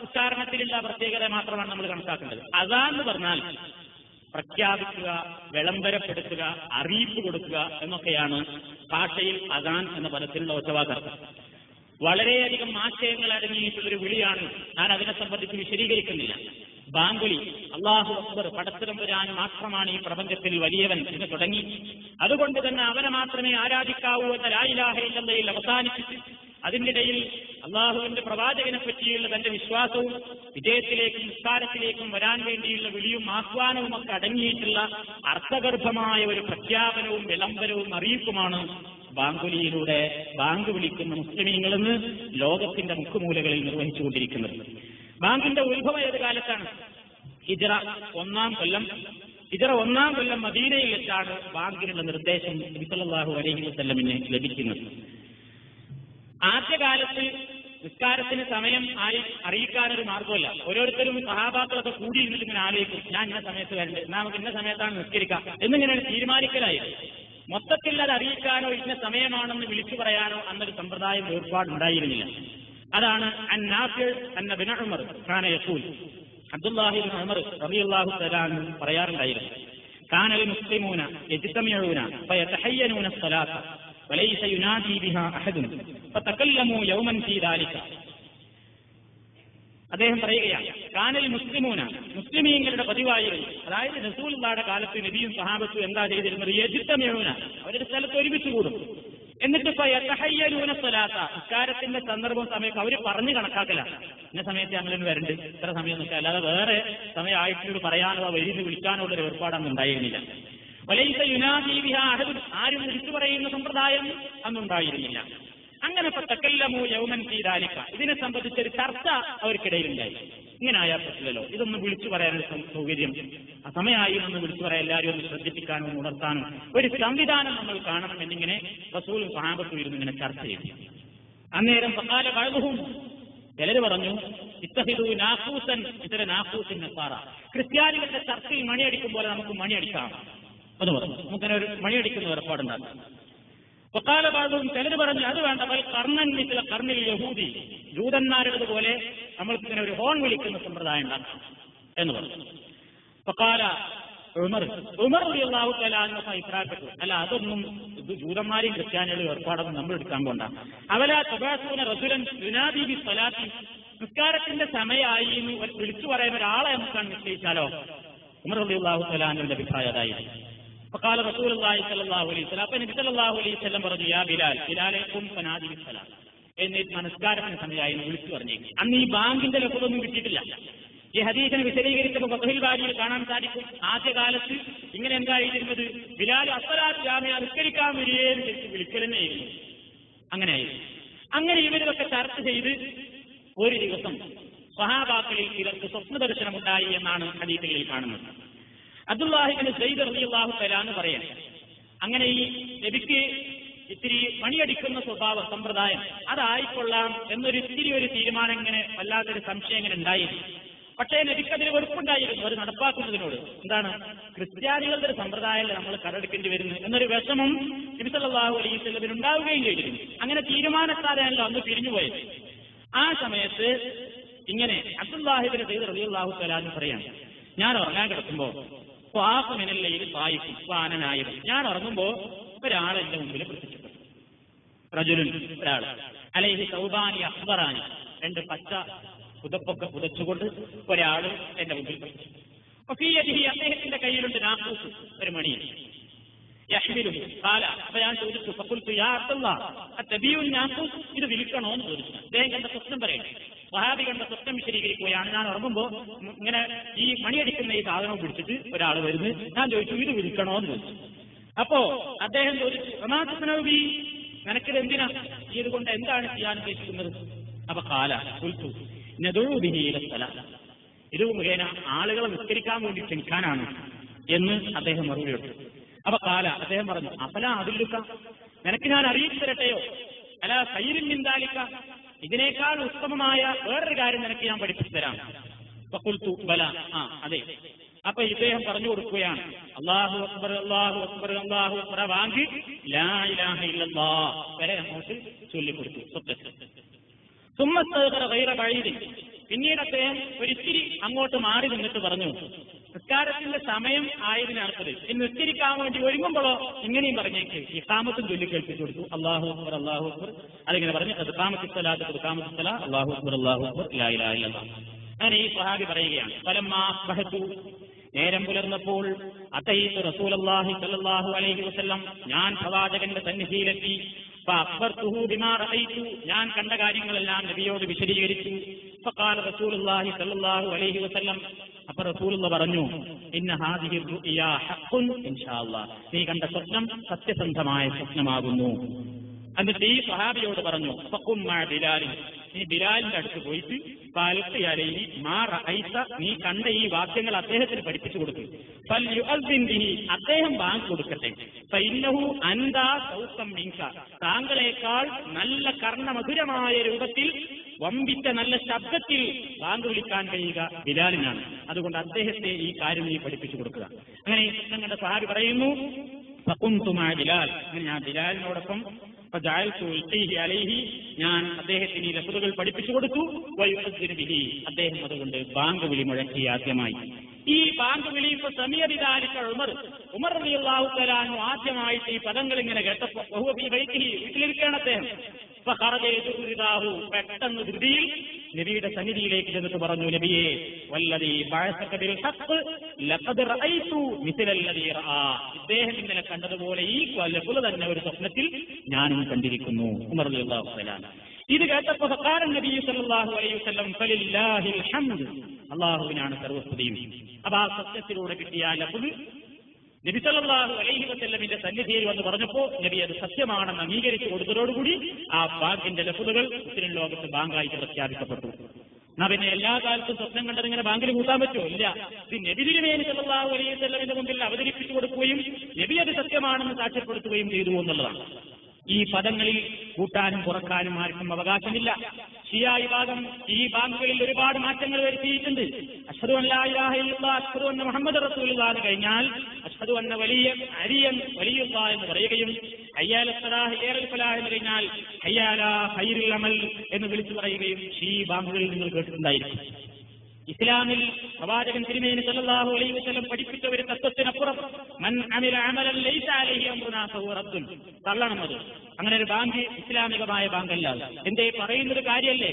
ഉച്ചാരണത്തിലുള്ള പ്രത്യേകത മാത്രമാണ് നമ്മൾ കണക്കാക്കേണ്ടത്. അദാൻ എന്ന് പറഞ്ഞാൽ പ്രഖ്യാപിക്കുക, വിളംബരപ്പെടുത്തുക, അറിയിപ്പ് കൊടുക്കുക എന്നൊക്കെയാണ് ഭാഷയിൽ അദാൻ എന്ന പദത്തിലുള്ള ഒറ്റവാക്കർത്ഥം. വളരെയധികം ആശയങ്ങൾ അടങ്ങിയിട്ടുള്ളൊരു വിളിയാണ്. ഞാൻ അതിനെ സംബന്ധിച്ച് വിശദീകരിക്കുന്നില്ല. ബാങ്കുലി, അല്ലാഹു അക്ബർ, പടച്ചതമ്പുരാൻ മാത്രമാണ് ഈ പ്രപഞ്ചത്തിൽ വലിയവൻ എന്ന് തുടങ്ങി, അതുകൊണ്ട് തന്നെ അവനെ മാത്രമേ ആരാധിക്കാവൂ എന്ന ലാ ഇലാഹ ഇല്ലല്ലാഹയിൽ അവസാനിപ്പിച്ച് അതിനിടയിൽ അള്ളാഹുവിന്റെ പ്രവാചകനെ പറ്റിയുള്ള തന്റെ വിശ്വാസവും വിജയത്തിലേക്കും നിസ്കാരത്തിലേക്കും വരാൻ വേണ്ടിയുള്ള വിളിയും ആഹ്വാനവും ഒക്കെ അടങ്ങിയിട്ടുള്ള അർത്ഥഗർഭമായ ഒരു പ്രഖ്യാപനവും വിളംബരവും അറിയിപ്പുമാണ് ബാങ്കുലിയിലൂടെ ബാങ്ക് വിളിക്കുന്ന മുസ്ലിമീങ്ങളെന്ന് ലോകത്തിന്റെ മുക്കുമൂലകളിൽ നിർവഹിച്ചുകൊണ്ടിരിക്കുന്നത്. ബാങ്കിന്റെ ഉത്ഭവം ഏത് കാലത്താണ്? ഹിജ്റ 1-ാം കൊല്ലം മദീനയിൽ വെച്ചാണ് ബാങ്കിനുള്ള നിർദ്ദേശം നബി സല്ലല്ലാഹു അലൈഹി വസല്ലമിന് ലഭിക്കുന്നത്. ആദ്യകാലത്ത് നിസ്കാരത്തിന് സമയം അറിയിക്കാനൊരു മാർഗമല്ല. ഓരോരുത്തരും സഹാബാക്കളൊക്കെ കൂടി ഇരുന്നിട്ട് ഇങ്ങനെ ആലോചിക്കും, ഞാൻ ഇന്ന സമയത്ത് വരണ്ട്, നമുക്ക് ഇന്ന സമയത്താണ് നിസ്കരിക്കാം എന്നിങ്ങനെയാണ് തീരുമാനിക്കലായത്. മൊത്തത്തിൽ അത് അറിയിക്കാനോ ഇന്ന സമയമാണെന്ന് വിളിച്ചു പറയാനോ അന്നൊരു സമ്പ്രദായം ഏർപ്പാടുണ്ടായിരുന്നില്ല. അതാണ് അബ്ദുല്ലാഹി ഇബ്നു ഉമർ റളിയല്ലാഹു തആല അൻഹു പറയാറുണ്ടായിരുന്നു, കാനൽ മുസ്ലിമൂന യജ്തമിഊന ഫയതഹയ്യനൂന الصلاة وليس ينادي بها أحد فتكلموا يوما في ذلك. അദ്ദേഹം പറയുകയാണ്, കാനൽ മുസ്ലിമൂന, മുസ്ലിമീങ്ങളുടെ പതിവായിരുന്നു, അതായത് റസൂലുള്ളാഹിയുടെ കാലത്ത് നബിയും സഹാബത്തും എന്താ ചെയ്തിരുന്നത്? യജ്തമിഊന, അവരുടെ സ്ഥലത്ത് ഒരുമിച്ച് കൂടും. എന്നിട്ട് ഫയതഹയ്യനൂന الصلاة, നിസ്കാരത്തിന്റെ സന്ദർഭം സമയം അവർ പറഞ്ഞു കണക്കാക്കല. ഇന്ന സമയത്ത് ഞങ്ങളിന്ന് വരണ്ട്, ഇത്ര സമയം നിൽക്കുക, അല്ലാതെ വേറെ സമയമായിട്ട് പറയാനോ വരിന്ന് വിളിക്കാനോ ഉള്ളൊരു ഏർപ്പാടൊന്നും ഉണ്ടായിരുന്നില്ല. വലൈസ യുനാദി ബിഹാ അഹദ്, ആരും വിളിച്ചു പറയുന്ന സമ്പ്രദായം അന്നുണ്ടായിരുന്നില്ല. അങ്ങനെ തകല്ലമു യൗമൻ ഫീ ദാലിക, ഇതിനെ സംബന്ധിച്ചൊരു ചർച്ച അവർക്കിടയിലുണ്ടായി. ഇങ്ങനെ ആയാൽ പറ്റില്ലല്ലോ, ഇതൊന്ന് വിളിച്ചു പറയാനൊരു സൗകര്യം, ആ സമയമായി ഒന്ന് വിളിച്ചു പറയാൻ എല്ലാവരും ഒന്ന് ശ്രദ്ധിപ്പിക്കാനും ഉണർത്താനും ഒരു സംവിധാനം നമ്മൾ കാണണം എന്നിങ്ങനെ റസൂലും സഹാബത്തും ഇരുന്ന് ഇങ്ങനെ ചർച്ച ചെയ്തു. അന്നേരം ഫഖാല ബഅ്ദുഹും, ചിലർ പറഞ്ഞു, ഇത്തഹിദു നാഖൂസൻ ഇതര നാഖൂസിൻ നസാറ, ക്രിസ്ത്യാനികളുടെ ചർച്ചയിൽ മണിയടിക്കുമ്പോൾ നമുക്ക് മണിയടിക്കാം എന്ന് പറഞ്ഞു. നമുക്കിങ്ങനെ ഒരു മണിയടിക്കുന്ന ഏർപ്പാടുണ്ടാകും. ഫഖാല ബഅ്ദുഹും, ചിലർ പറഞ്ഞു, അത് വേണ്ട, ബൽ ഖർനൻ മിസ്ല ഖർനിൽ യഹൂദി, ജൂതന്മാരുടേതുപോലെ നമ്മൾക്കിങ്ങനെ ഒരു ഹോൺ വിളിക്കുന്ന സമ്പ്രദായം ഉണ്ടാക്കാം എന്ന് പറഞ്ഞു. ഫഖാല ഉമർ റളിയല്ലാഹു തആല അൻഹു അഭിപ്രായപ്പെട്ടു, അല്ല അതൊന്നും ജൂതന്മാരെയും ക്രിസ്ത്യാനികളും ഏർപ്പാടൊന്നും നമ്മൾ എടുക്കാൻ പോണ്ട. അവലാ തബഅസൂന റജുലൻ യുനാദി ബിസ്സലാത്തി, നിസ്കാരത്തിന്റെ സമയമായി എന്ന് വിളിച്ചു പറയുന്ന ഒരാളെ നമുക്കാണ് നിശ്ചയിച്ചാലോ? ഉമർ റളിയല്ലാഹു തആല അൻഹുവിന്റെ അഭിപ്രായം അതായിരുന്നു. ഫഖാല റസൂലുള്ളാഹി സ്വല്ലല്ലാഹു അലൈഹി വസല്ലം, അപ്പോൾ നബി സല്ലല്ലാഹു അലൈഹി വസല്ലം പറഞ്ഞു, യാ ബിലാൽ, ബിലാലെ ഖും ഫനാദി ബിസ്സലാ, എന്നിട്ട് നമസ്കാരത്തിന് സമയമായി എന്ന് വിളിച്ചു പറഞ്ഞേക്കും. അന്ന് ഈ ബാങ്കിന്റെ ലഫ്ളൊന്നും കിട്ടിയിട്ടില്ല. ഈ ഹദീസിനെ വിശദീകരിച്ചപ്പോൾ ഫത്ഹുൽ ബാരിയിൽ കാണാൻ സാധിക്കും, ആദ്യകാലത്ത് ഇങ്ങനെ എന്തായിരുന്നത്? ബിലാൽ അസ്സലാത്തു ജാമിഅ, നിസ്കരിക്കാൻ വരികയെന്ന് വിളിക്കൽ തന്നെയായിരുന്നു. അങ്ങനെയായിരുന്നു. അങ്ങനെ ഇവരൊക്കെ ചർച്ച ചെയ്ത് ഒരു ദിവസം സ്വഹാബാക്കളിൽ ചിലർക്ക് സ്വപ്ന ദർശനമുണ്ടായി എന്നാണ് ഹദീസുകളിൽ കാണുന്നത്. അബ്ദുല്ലാഹി ഇബ്നു സയ്യിദ് റളിയല്ലാഹു തആല എന്ന് പറയാം. അങ്ങനെ ഈ നബിക്ക് ഇത്തിരി മണിയടിക്കുന്ന സ്വഭാവ സമ്പ്രദായം അതായിക്കൊള്ളാം എന്നൊരു ഇത്തിരി ഒരു തീരുമാനം ഇങ്ങനെ വല്ലാത്തൊരു സംശയം ഇങ്ങനെ ഉണ്ടായിരുന്നു. പക്ഷേ നബിക്കതിന് വെറുപ്പുണ്ടായിരുന്നു അത് നടപ്പാക്കുന്നതിനോട്. എന്താണ്? ക്രിസ്ത്യാനികളുടെ ഒരു സമ്പ്രദായമല്ലേ നമ്മൾ കടമെടുക്കേണ്ടി വരുന്നത് എന്നൊരു വിഷമം നബി സല്ലല്ലാഹു അലൈഹി വസല്ലം ഉണ്ടാവുകയും ചെയ്തിരുന്നു. അങ്ങനെ തീരുമാനക്കാരെയല്ലോ അന്ന് പിരിഞ്ഞുപോയത്. ആ സമയത്ത് ഇങ്ങനെ അബ്ദുല്ലാഹി ഇബ്നു സയ്യിദ് റളിയല്ലാഹു തആല പറയാണ്, ഞാൻ ഉറങ്ങാൻ കിടക്കുമ്പോൾ ഞാൻ ഉറങ്ങുമ്പോൾ ഒരാൾ എന്റെ മുമ്പിൽ പ്രത്യക്ഷപ്പെട്ടു. റജുലുൻ, ഒരാൾ, അലൈഹി സൗബാനി അഖ്ബറാനി, രണ്ട് പച്ച പുതപ്പൊക്കെ പുതച്ചുകൊണ്ട് ഒരാൾ എന്റെ മുമ്പിൽ പ്രത്യക്ഷപ്പെട്ടു. അദ്ദേഹത്തിന്റെ കയ്യിലുണ്ട് നാഖൂസ്, ഒരു മണി. യഹ്മിലുഹു ഖാല, അപ്പോൾ ഞാൻ ചോദിച്ചു, ഫഖുൽതു യാ അബ്ദുല്ലാഹ് അത്തബിയുൻ നാഖൂസ്, ഇത് വിൽക്കണോ എന്ന് ചോദിച്ചു. അദ്ദേഹം കണ്ട സ്വപ്നം പറയട്ടെ, വഹാബി കണ്ട സ്വപ്നം വിശദീകരിക്കുകയാണ്. ഞാൻ ഉറങ്ങുമ്പോൾ ഇങ്ങനെ ഈ മണിയടിക്കുന്ന ഈ സാധനം പിടിച്ചിട്ട് ഒരാൾ വരുന്നു. ഞാൻ ചോദിച്ചു, ഇത് വിൽക്കണോ എന്ന് ചോദിച്ചു. അപ്പോ അദ്ദേഹം ചോദിച്ചു, റമാത്തുനബി, നിനക്കിത് എന്തിനാ, ഇതുകൊണ്ട് എന്താണ് ചെയ്യാൻ ഉദ്ദേശിക്കുന്നത്? അപ്പൊ ഖാല ഖുൽതു നദഉ ബിഹി ഇല സ്വലാ, ഇത് മുഖേന ആളുകളെ നിസ്കരിക്കാൻ വേണ്ടി ക്ഷണിക്കാനാണ് എന്ന് അദ്ദേഹം മറുപടി കൊടുത്തു. അപ്പൊ ഖാല, അദ്ദേഹം പറഞ്ഞു, അഫലാ അദുല്ലുക, നിനക്ക് ഞാൻ അറിയിച്ചു തരട്ടെയോ? അലാ ഖൈറിൻ മിൻ ദാലിക, ഇതിനേക്കാൾ ഉത്തമമായ വേറൊരു കാര്യം നിനക്ക് ഞാൻ പഠിപ്പിച്ചു തരാം. ഫഖുൽതു ബല, അതെ. അപ്പൊ ഇദ്ദേഹം പറഞ്ഞു കൊടുക്കുകയാണ്, അല്ലാഹു അക്ബർ അല്ലാഹു അക്ബർ അല്ലാഹു അക്ബർ വാങ്ങി ലാ ഇലാഹ ഇല്ലല്ലാഹ് വരെ അങ്ങോട്ട് ചൊല്ലിക്കൊടുത്തു. സുമ്മസ്തഗ്ഫറ ഗൈറ ബഈദ്, പിന്നീട് അദ്ദേഹം ഒരിത്തിരി അങ്ങോട്ട് മാറി നിന്നിട്ട് പറഞ്ഞു, നിസ്കാരത്തിന്റെ സമയം ആയതിനടുത്തത് ഇന്ന് നിസ്കരിക്കാൻ വേണ്ടി ഒരുങ്ങുമ്പോഴോ ഇങ്ങനെയും പറഞ്ഞേക്ക് ഇഖാമത്തും ചൊല്ലി കേൾപ്പിച്ചു കൊടുത്തു. അല്ലാഹു അക്ബർ അല്ലാഹു അക്ബർ, അതിങ്ങനെ പറഞ്ഞു, ഖദ് ഖാമത്തുസ് സലാ അല്ലാഹു അക്ബർ ലാ ഇലാഹ ഇല്ലല്ലാഹ്. അങ്ങനെ ഈ സ്വഹാബി പറയുകയാണ്, ഫലമ്മാ അസ്ബഹതു, നേരം പുലർന്നപ്പോൾ, അതൈതു റസൂലുള്ളാഹി സ്വല്ലല്ലാഹു അലൈഹി വസല്ലം, ഞാൻ പ്രവാചകന്റെ സന്നിധിയിലെത്തി. ഫഅഖ്ബർതുഹു ബിമാ റഅയ്തു, ഞാൻ കണ്ട കാര്യങ്ങളെല്ലാം നബിയോട് വിശദീകരിച്ചു. ഫഖാല റസൂലുള്ളാഹി സ്വല്ലല്ലാഹു അലൈഹി വസല്ലം, അപ്പൊ റസൂലുള്ള പറഞ്ഞു, ഇന്ന ഹാദിഹി റുഅ്യാ ഹഖ്ഖുൻ ഇൻഷാ അല്ലാഹ്, നീ കണ്ട സ്വപ്നം സത്യസന്ധമായ സ്വപ്നമാകുന്നു. എന്നിട്ട് ഈ സ്വഹാബിയോട് പറഞ്ഞു, ഫഖും മഅ ബിലാൽ, നീ ബിലാലിന്റെ അടുത്ത് പോയിട്ട് ഫഅൽഖി അലൈഹി മാ റഅയ്ത, നീ കണ്ട ഈ വാക്യങ്ങൾ അദ്ദേഹത്തിന് പഠിപ്പിച്ചു കൊടുത്തു. ഫൽയുഅദ്ദിൻ ബിഹി, അദ്ദേഹം ബാങ്ക് കൊടുക്കട്ടെ. ഫഇന്നഹു അൻദാ സൗതം മിൻക, താങ്കളെക്കാൾ നല്ല കർണമധുരമായ രൂപത്തിൽ വമ്പിച്ച നല്ല ശബ്ദത്തിൽ ബാങ്ക് വിളിക്കാൻ കഴിയുക ബിലാലിനാണ്. അതുകൊണ്ട് അദ്ദേഹത്തെ ഈ കാര്യം നീ പഠിപ്പിച്ചു കൊടുക്കുക. അങ്ങനെ ഞങ്ങളുടെ സ്വഹാബി പറയുന്നു, ഫഖുംതു മഅ ബിലാൽ, അങ്ങനെ ഞാൻ ബിലാലിനോടൊപ്പം ഞാൻ അദ്ദേഹത്തിന് ഈ ലഫ്ളുകൾ പഠിപ്പിച്ചു കൊടുത്തു. അദ്ദേഹം അതുകൊണ്ട് ബാങ്ക് വിളി മുഴക്കി ആദ്യമായി. ഈ ബാങ്ക് വിളി ഇപ്പൊ സമീപിതാലിക്ക ഉമർ റളിയല്ലാഹു തആല അൻഹു ആദ്യമായിട്ട് ഈ പദങ്ങൾ ഇങ്ങനെ കേട്ടപ്പോൾ വീട്ടിലിരിക്കുകയാണ് അദ്ദേഹം. പെട്ടെന്ന് ധൃതിയിൽ നബിയുടെ സന്നിധിയിലേക്ക് ചെന്നിട്ട് പറഞ്ഞു, നബിയെ വല്ലദീ ബഅസക ബിൽ ഹഖ് ലഖദ് റഅയ്തു മിസ്ലല്ലദീ റആ, ഇദ്ദേഹം ഇന്നലെ കണ്ടതുപോലെ ഈ ലഫ്ള് തന്നെ ഒരു സ്വപ്നത്തിൽ ഞാനും കണ്ടിരിക്കുന്നു. ഉമർ റളിയല്ലാഹു തആല ഇത് കേട്ടപ്പോൾ ഫഖാല നബി സല്ലല്ലാഹു അലൈഹി വസല്ലം ഫലില്ലാഹിൽ ഹംദ്, അല്ലാഹുവിനാണ് സർവസ്തുതിയും. അപ്പൊ ആ സത്യത്തിലൂടെ കിട്ടിയ ലഫ്ള് നബി സല്ലല്ലാഹു അലൈഹി വസല്ലമിന്റെ സന്നിധിയിൽ വന്ന് പറഞ്ഞപ്പോൾ നബി അത് സത്യമാണെന്ന് അംഗീകരിച്ചു കൊടുത്തതോടുകൂടി ആ ബാങ്കിന്റെ ലഫ്ളുകൾ മുസ്ലിം ലോകത്ത് ബാങ്കായിട്ട് പ്രഖ്യാപിക്കപ്പെട്ടു. എന്നാ പിന്നെ എല്ലാ കാലത്തും സ്വപ്നം കണ്ടത് ഇങ്ങനെ ബാങ്കിൽ കൂട്ടാൻ പറ്റുമോ? ഇല്ല. ഇത് നബി തിരുമേനി സല്ലല്ലാഹു അലൈഹി വസല്ലമിന്റെ മുമ്പിൽ അവതരിപ്പിച്ചു കൊടുക്കുകയും നബി അത് സത്യമാണെന്ന് സാക്ഷ്യപ്പെടുത്തുകയും ചെയ്തു എന്നുള്ളതാണ്. ഈ പദങ്ങളിൽ കൂട്ടാനും കുറക്കാനും ആർക്കും അവകാശമില്ല. ഷിയാ വിഭാഗം ഈ ബാങ്കുകളിൽ ഒരുപാട് മാറ്റങ്ങൾ വരുത്തിയിട്ടുണ്ട്. അഷ്ഹദു അൻ ലാ ഇലാഹ ഇല്ലല്ലാഹ്, അഷ്ഹദു അന്ന മുഹമ്മദ് റസൂലുള്ളാഹ് എന്ന് കഴിഞ്ഞാൽ അഷ്ഹദു അന്ന അലിയൻ വലിയുള്ളാഹ് എന്ന് പറയുകയും ഹയ്യ അലൽ ഫലാഹ് ഹയ്യ ഫലാഹ് എന്ന് കഴിഞ്ഞാൽ ഹയ്യ അലാ ഖൈറുൽ അമൽ എന്ന് വിളിച്ചു പറയുകയും ഈ ബാങ്കുകളിൽ നിങ്ങൾ കേട്ടിട്ടുണ്ടായിരിക്കും. ഇസ്ലാമിൽ പ്രവാചകൻ തിരുമേനി സല്ലല്ലാഹു അലൈഹി വസല്ലം പഠിപ്പിച്ച ഒരു തത്വത്തിനപ്പുറം മൻ അമില അമലൻ ലൈസ അലൈഹി അംറുനാ ഫഹുവ റദ്ദുൻ, തള്ളണം അത്. അങ്ങനെ ഒരു ബാങ്ക് ഇസ്ലാമികമായ ബാങ്കല്ല. എന്തേ പറയുന്നൊരു കാര്യമല്ലേ?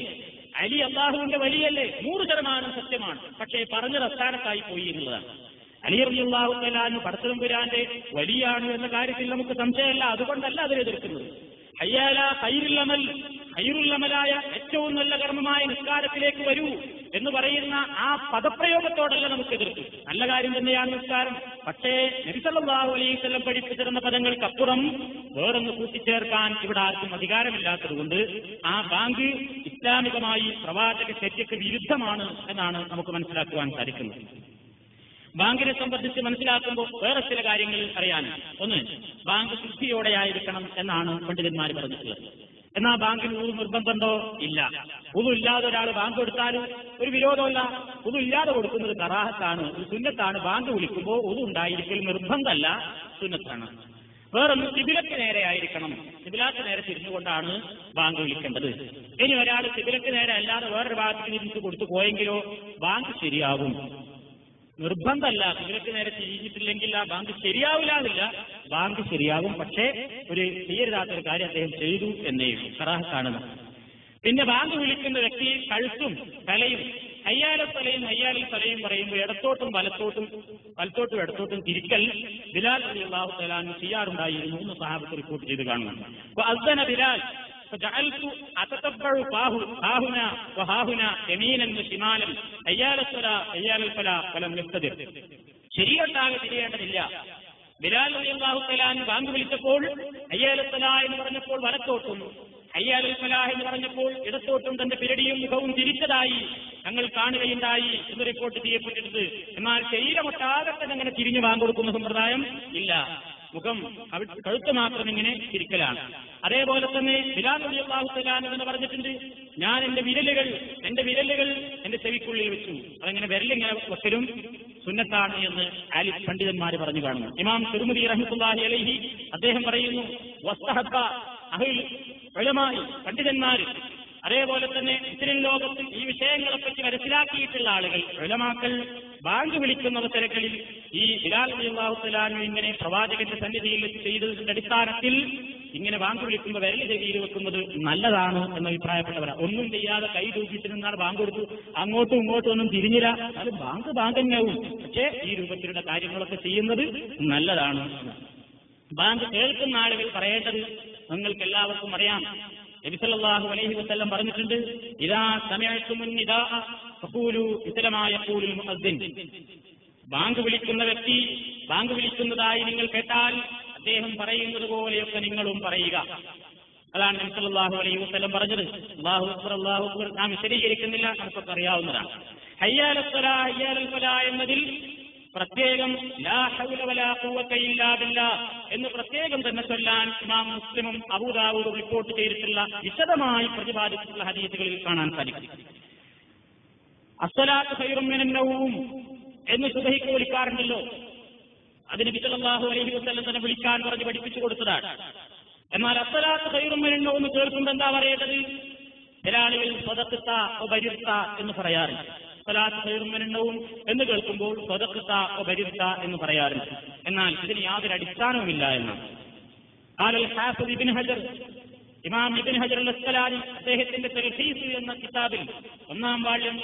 അലി അള്ളാഹുവിന്റെ വലിയല്ലേ? 100% സത്യമാണ്. പക്ഷേ പറഞ്ഞ റസ്ഥാനത്തായി പോയി എന്നുള്ളതാണ്. അലി റളിയല്ലാഹു തആല അൻഹു പടച്ചതമ്പുരാന്റെ വലിയാണ് എന്ന കാര്യത്തിൽ നമുക്ക് സംശയമല്ല. അതുകൊണ്ടല്ല അതിനെ എതിർക്കുന്നത്. ഹയ്യ അലാ ഖൈറുൽ അമൽ, ഖൈറുൽ അമലായ ഏറ്റവും നല്ല കർമ്മമായ നിസ്കാരത്തിലേക്ക് വരൂ എന്ന് പറയുന്ന ആ പദപ്രയോഗത്തോടല്ല നമുക്ക് എതിർക്കും. നല്ല കാര്യം തന്നെയാണ് നിസ്കാരം. പക്ഷേ നബി സല്ലല്ലാഹു അലൈഹി വസല്ലം പഠിപ്പിച്ചിരുന്ന പദങ്ങൾക്കപ്പുറം വേറൊന്ന് കൂട്ടിച്ചേർക്കാൻ ഇവിടെ ആർക്കും അധികാരമില്ലാത്തതുകൊണ്ട് ആ ബാങ്ക് ഇസ്ലാമികമായി പ്രവാചക ചര്യയ്ക്ക് വിരുദ്ധമാണ് എന്നാണ് നമുക്ക് മനസ്സിലാക്കുവാൻ സാധിക്കുന്നത്. ബാങ്കിനെ സംബന്ധിച്ച് മനസ്സിലാക്കുമ്പോൾ വേറെ ചില കാര്യങ്ങൾ അറിയാനും. ഒന്ന്, ബാങ്ക് ശുദ്ധിയോടെയായിരിക്കണം എന്നാണ് പണ്ഡിതന്മാർ പറഞ്ഞിട്ടുള്ളത്. എന്നാൽ ബാങ്കിന് ഉളു നിർബന്ധമുണ്ടോ? ഇല്ല. ഉളു ഇല്ലാതെ ഒരാൾ ബാങ്ക് കൊടുത്താലും ഒരു വിരോധമല്ല. ഉളു ഇല്ലാതെ കൊടുക്കുന്നത് കറാഹത്താണ്, ഒരു സുന്നത്താണ്. ബാങ്ക് വിളിക്കുമ്പോൾ ഉളു ഉണ്ടായിരിക്കൽ നിർബന്ധമല്ല, സുന്നത്താണ്. വേറൊന്ന്, കിബിലക്ക് നേരെ ആയിരിക്കണം. കിബിലക്ക് നേരെ തിരിഞ്ഞുകൊണ്ടാണ് ബാങ്ക് വിളിക്കേണ്ടത്. ഇനി ഒരാൾ കിബിലക്ക് നേരെ അല്ലാതെ വേറൊരു ഭാഗത്ത് തിരിച്ചു കൊടുത്തു പോയെങ്കിലോ ബാങ്ക് ശരിയാകും. നിർബന്ധമല്ല. കിബിലക്ക് നേരെ തിരിഞ്ഞിട്ടില്ലെങ്കിൽ ആ ബാങ്ക് ശരിയാവില്ല എന്നില്ല, ബാങ്ക് ശരിയാകും. പക്ഷേ ഒരു ചെയ്യരുതാത്തൊരു കാര്യം അദ്ദേഹം ചെയ്തു എന്നേ കറാഹത്താണ്. പിന്നെ ബാങ്ക് വിളിക്കുന്ന വ്യക്തി കഴുത്തും തലയും ഹയ്യാലത്തലയും ഹയ്യാലിൽ തലയും പറയുമ്പോൾ ഇടത്തോട്ടും വലത്തോട്ടും ഇടത്തോട്ടും തിരിക്കൽ ബിലാൽ റളിയല്ലാഹു തആല അൻഹു ചെയ്യാറുണ്ടായിരുന്നു എന്ന് സ്വഹാബത്ത് റിപ്പോർട്ട് ചെയ്ത് കാണുന്നു. അപ്പോൾ അസ്ദന ബിലാൽ فجعلت اتتبع هاهنا وهاهنا يمينا وشمالا حيال الصلاه حيال الفلاح فلم يقتدر. ശരിയായിട്ടാകെ തിരിയേണ്ടതില്ല. ബിലാൽ റളിയല്ലാഹു തആല അൻഹു ബാങ്ക് വിളിച്ചപ്പോൾ ഹയ്യാൽ അസ്സലാ എന്ന് പറഞ്ഞപ്പോൾ വലത്തോട്ടും ഹയ്യാൽ ഫലാഹ് എന്ന് പറഞ്ഞപ്പോൾ ഇടത്തോട്ടും തന്റെ പിരടിയും മുഖവും തിരിച്ചതായി ഞങ്ങൾ കാണുകയുണ്ടായി എന്ന് റിപ്പോർട്ട് ചെയ്യപ്പെട്ടിട്ടുണ്ട്. എന്നാൽ ശരീരമൊട്ടാകെ അങ്ങനെ തിരിഞ്ഞു ബാങ്ക് കൊടുക്കുന്ന സമ്പ്രദായം ഇല്ല. മുഖം കഴുത്ത് മാത്രം ഇങ്ങനെ തിരിക്കലാണ്. അതേപോലെ തന്നെ ബിലാൽ റളിയല്ലാഹു തആല അൻഹു എന്ന് പറഞ്ഞിട്ടുണ്ട്, ഞാൻ എന്റെ വിരലുകൾ എന്റെ ചെവിക്കുള്ളിൽ വെച്ചു. അതങ്ങനെ വിരലിങ്ങനെ വെക്കലും സുന്നത്താണ് എന്ന് ആലി പണ്ഡിതന്മാർ പറഞ്ഞു കാണുന്നു. ഇമാം തിർമിദി റഹ്മത്തുള്ളാഹി അലൈഹി അദ്ദേഹം പറയുന്നു, വസ്തഹബ്ബ അഹ്ലുൽ ഉലമായി, പണ്ഡിതന്മാർ, അതേപോലെ തന്നെ മുസ്ലിം ലോകത്ത് ഈ വിഷയങ്ങളെപ്പറ്റി മനസ്സിലാക്കിയിട്ടുള്ള ആളുകൾ, ഉലമാക്കൾ ബാങ്ക് വിളിക്കുന്ന അവസരങ്ങളിൽ ഈ ബിലാൽ റളിയല്ലാഹു തആല അൻഹു ഇങ്ങനെ പ്രവാചകന്റെ സന്നിധിയിൽ ചെയ്തതിന്റെ അടിസ്ഥാനത്തിൽ ഇങ്ങനെ ബാങ്ക് വിളിക്കുമ്പോൾ വിരൽ ചെവിയിൽ വെക്കുന്നത് നല്ലതാണ് എന്ന് അഭിപ്രായപ്പെട്ടവരാണ്. ഒന്നും ചെയ്യാതെ കൈ തൂക്കിയിട്ട് നിന്നാണ് ബാങ്ക് കൊടുത്തു, അങ്ങോട്ടും ഇങ്ങോട്ടും ഒന്നും തിരിഞ്ഞില്ല, അത് ബാങ്ക് തന്നെയാവും. പക്ഷേ ഈ രൂപത്തിലുള്ള കാര്യങ്ങളൊക്കെ ചെയ്യുന്നത് നല്ലതാണ്. ബാങ്ക് കേൾക്കുന്ന ആളുകൾ പറയേണ്ടത്, നിങ്ങൾക്ക് എല്ലാവർക്കും അറിയാം, നബി സല്ലല്ലാഹു അലൈഹി വസല്ലം പറഞ്ഞിട്ടുണ്ട്, ഇദാ സമിഅതുമുൻ നിദാഅ ഫഖൂലു മിസ്ലമാ യഖൂലുൽ മുഅദ്ദിൻ. ബാങ്ക് വിളിക്കുന്ന വ്യക്തി ബാങ്ക് വിളിക്കുന്നതായി നിങ്ങൾ കേട്ടാൽ അദ്ദേഹം പറയുന്നത് പോലെയൊക്കെ നിങ്ങളും പറയുക. അതാണ് നബി സല്ലല്ലാഹു അലൈഹി വസല്ലം പറഞ്ഞത്. അല്ലാഹു അക്ബർ അല്ലാഹു അക്ബർ നാം വിശദീകരിക്കുന്നില്ല, നമുക്കൊക്കെ അറിയാവുന്നതാണ്. ഹയ്യാലൽ സ്വലാ ഹയ്യാലൽ ഫലാ എന്നതിൽ പ്രത്യേകം ലാ ഹൗല വലാ ഖുവത ഇല്ലാ ബില്ലാഹ് എന്ന് പ്രത്യേകം തന്നെ ചൊല്ലാൻ ഇമാം മുസ്ലിമും അബൂദാവൂദും റിപ്പോർട്ട് ചെയ്തിട്ടുള്ള വിശദമായി പ്രതിപാദിച്ചിട്ടുള്ള ഹദീസുകളിൽ കാണാൻ സാധിക്കും. അസ്സലാത്തു ഖൈറും മിനൻ നൗം എന്ന് സുബഹിക്ക് വിളിക്കാറുണ്ടല്ലോ, അത് നബി സല്ലല്ലാഹു അലൈഹി വസല്ലം തന്നെ വിളിക്കാൻ പറഞ്ഞ് പഠിപ്പിച്ചു കൊടുത്തതാണ്. എന്നാൽ അസ്സലാത്തു ഖൈറും മിനൻ നൗം എന്ന് കേൾക്കുമ്പോൾ എന്താ പറയേണ്ടത്? ചില ആളുകൾ സ്വദഖ്ത വബരിർത എന്ന് പറയാറുണ്ട്. സ്വലാത്ത് ഖൈറും മിനൻ നൗം എന്ന് കേൾക്കുമ്പോൾ സ്വദഖ്ത വബരിർത എന്ന് പറയാറുണ്ട്. എന്നാൽ ഇതിന് യാതൊരു അടിസ്ഥാനവുമില്ല എന്നാണ്. ഖാലൽ ഹാഫിദ് ഇബ്നു ഹജർ, ഇമാം ഇബ്നു ഹജർ അൽ അസ്ഖലാനി അദ്ദേഹത്തിന്റെ തൽഖീസ് എന്ന കിതാബിൽ 1-ാം വാള്യം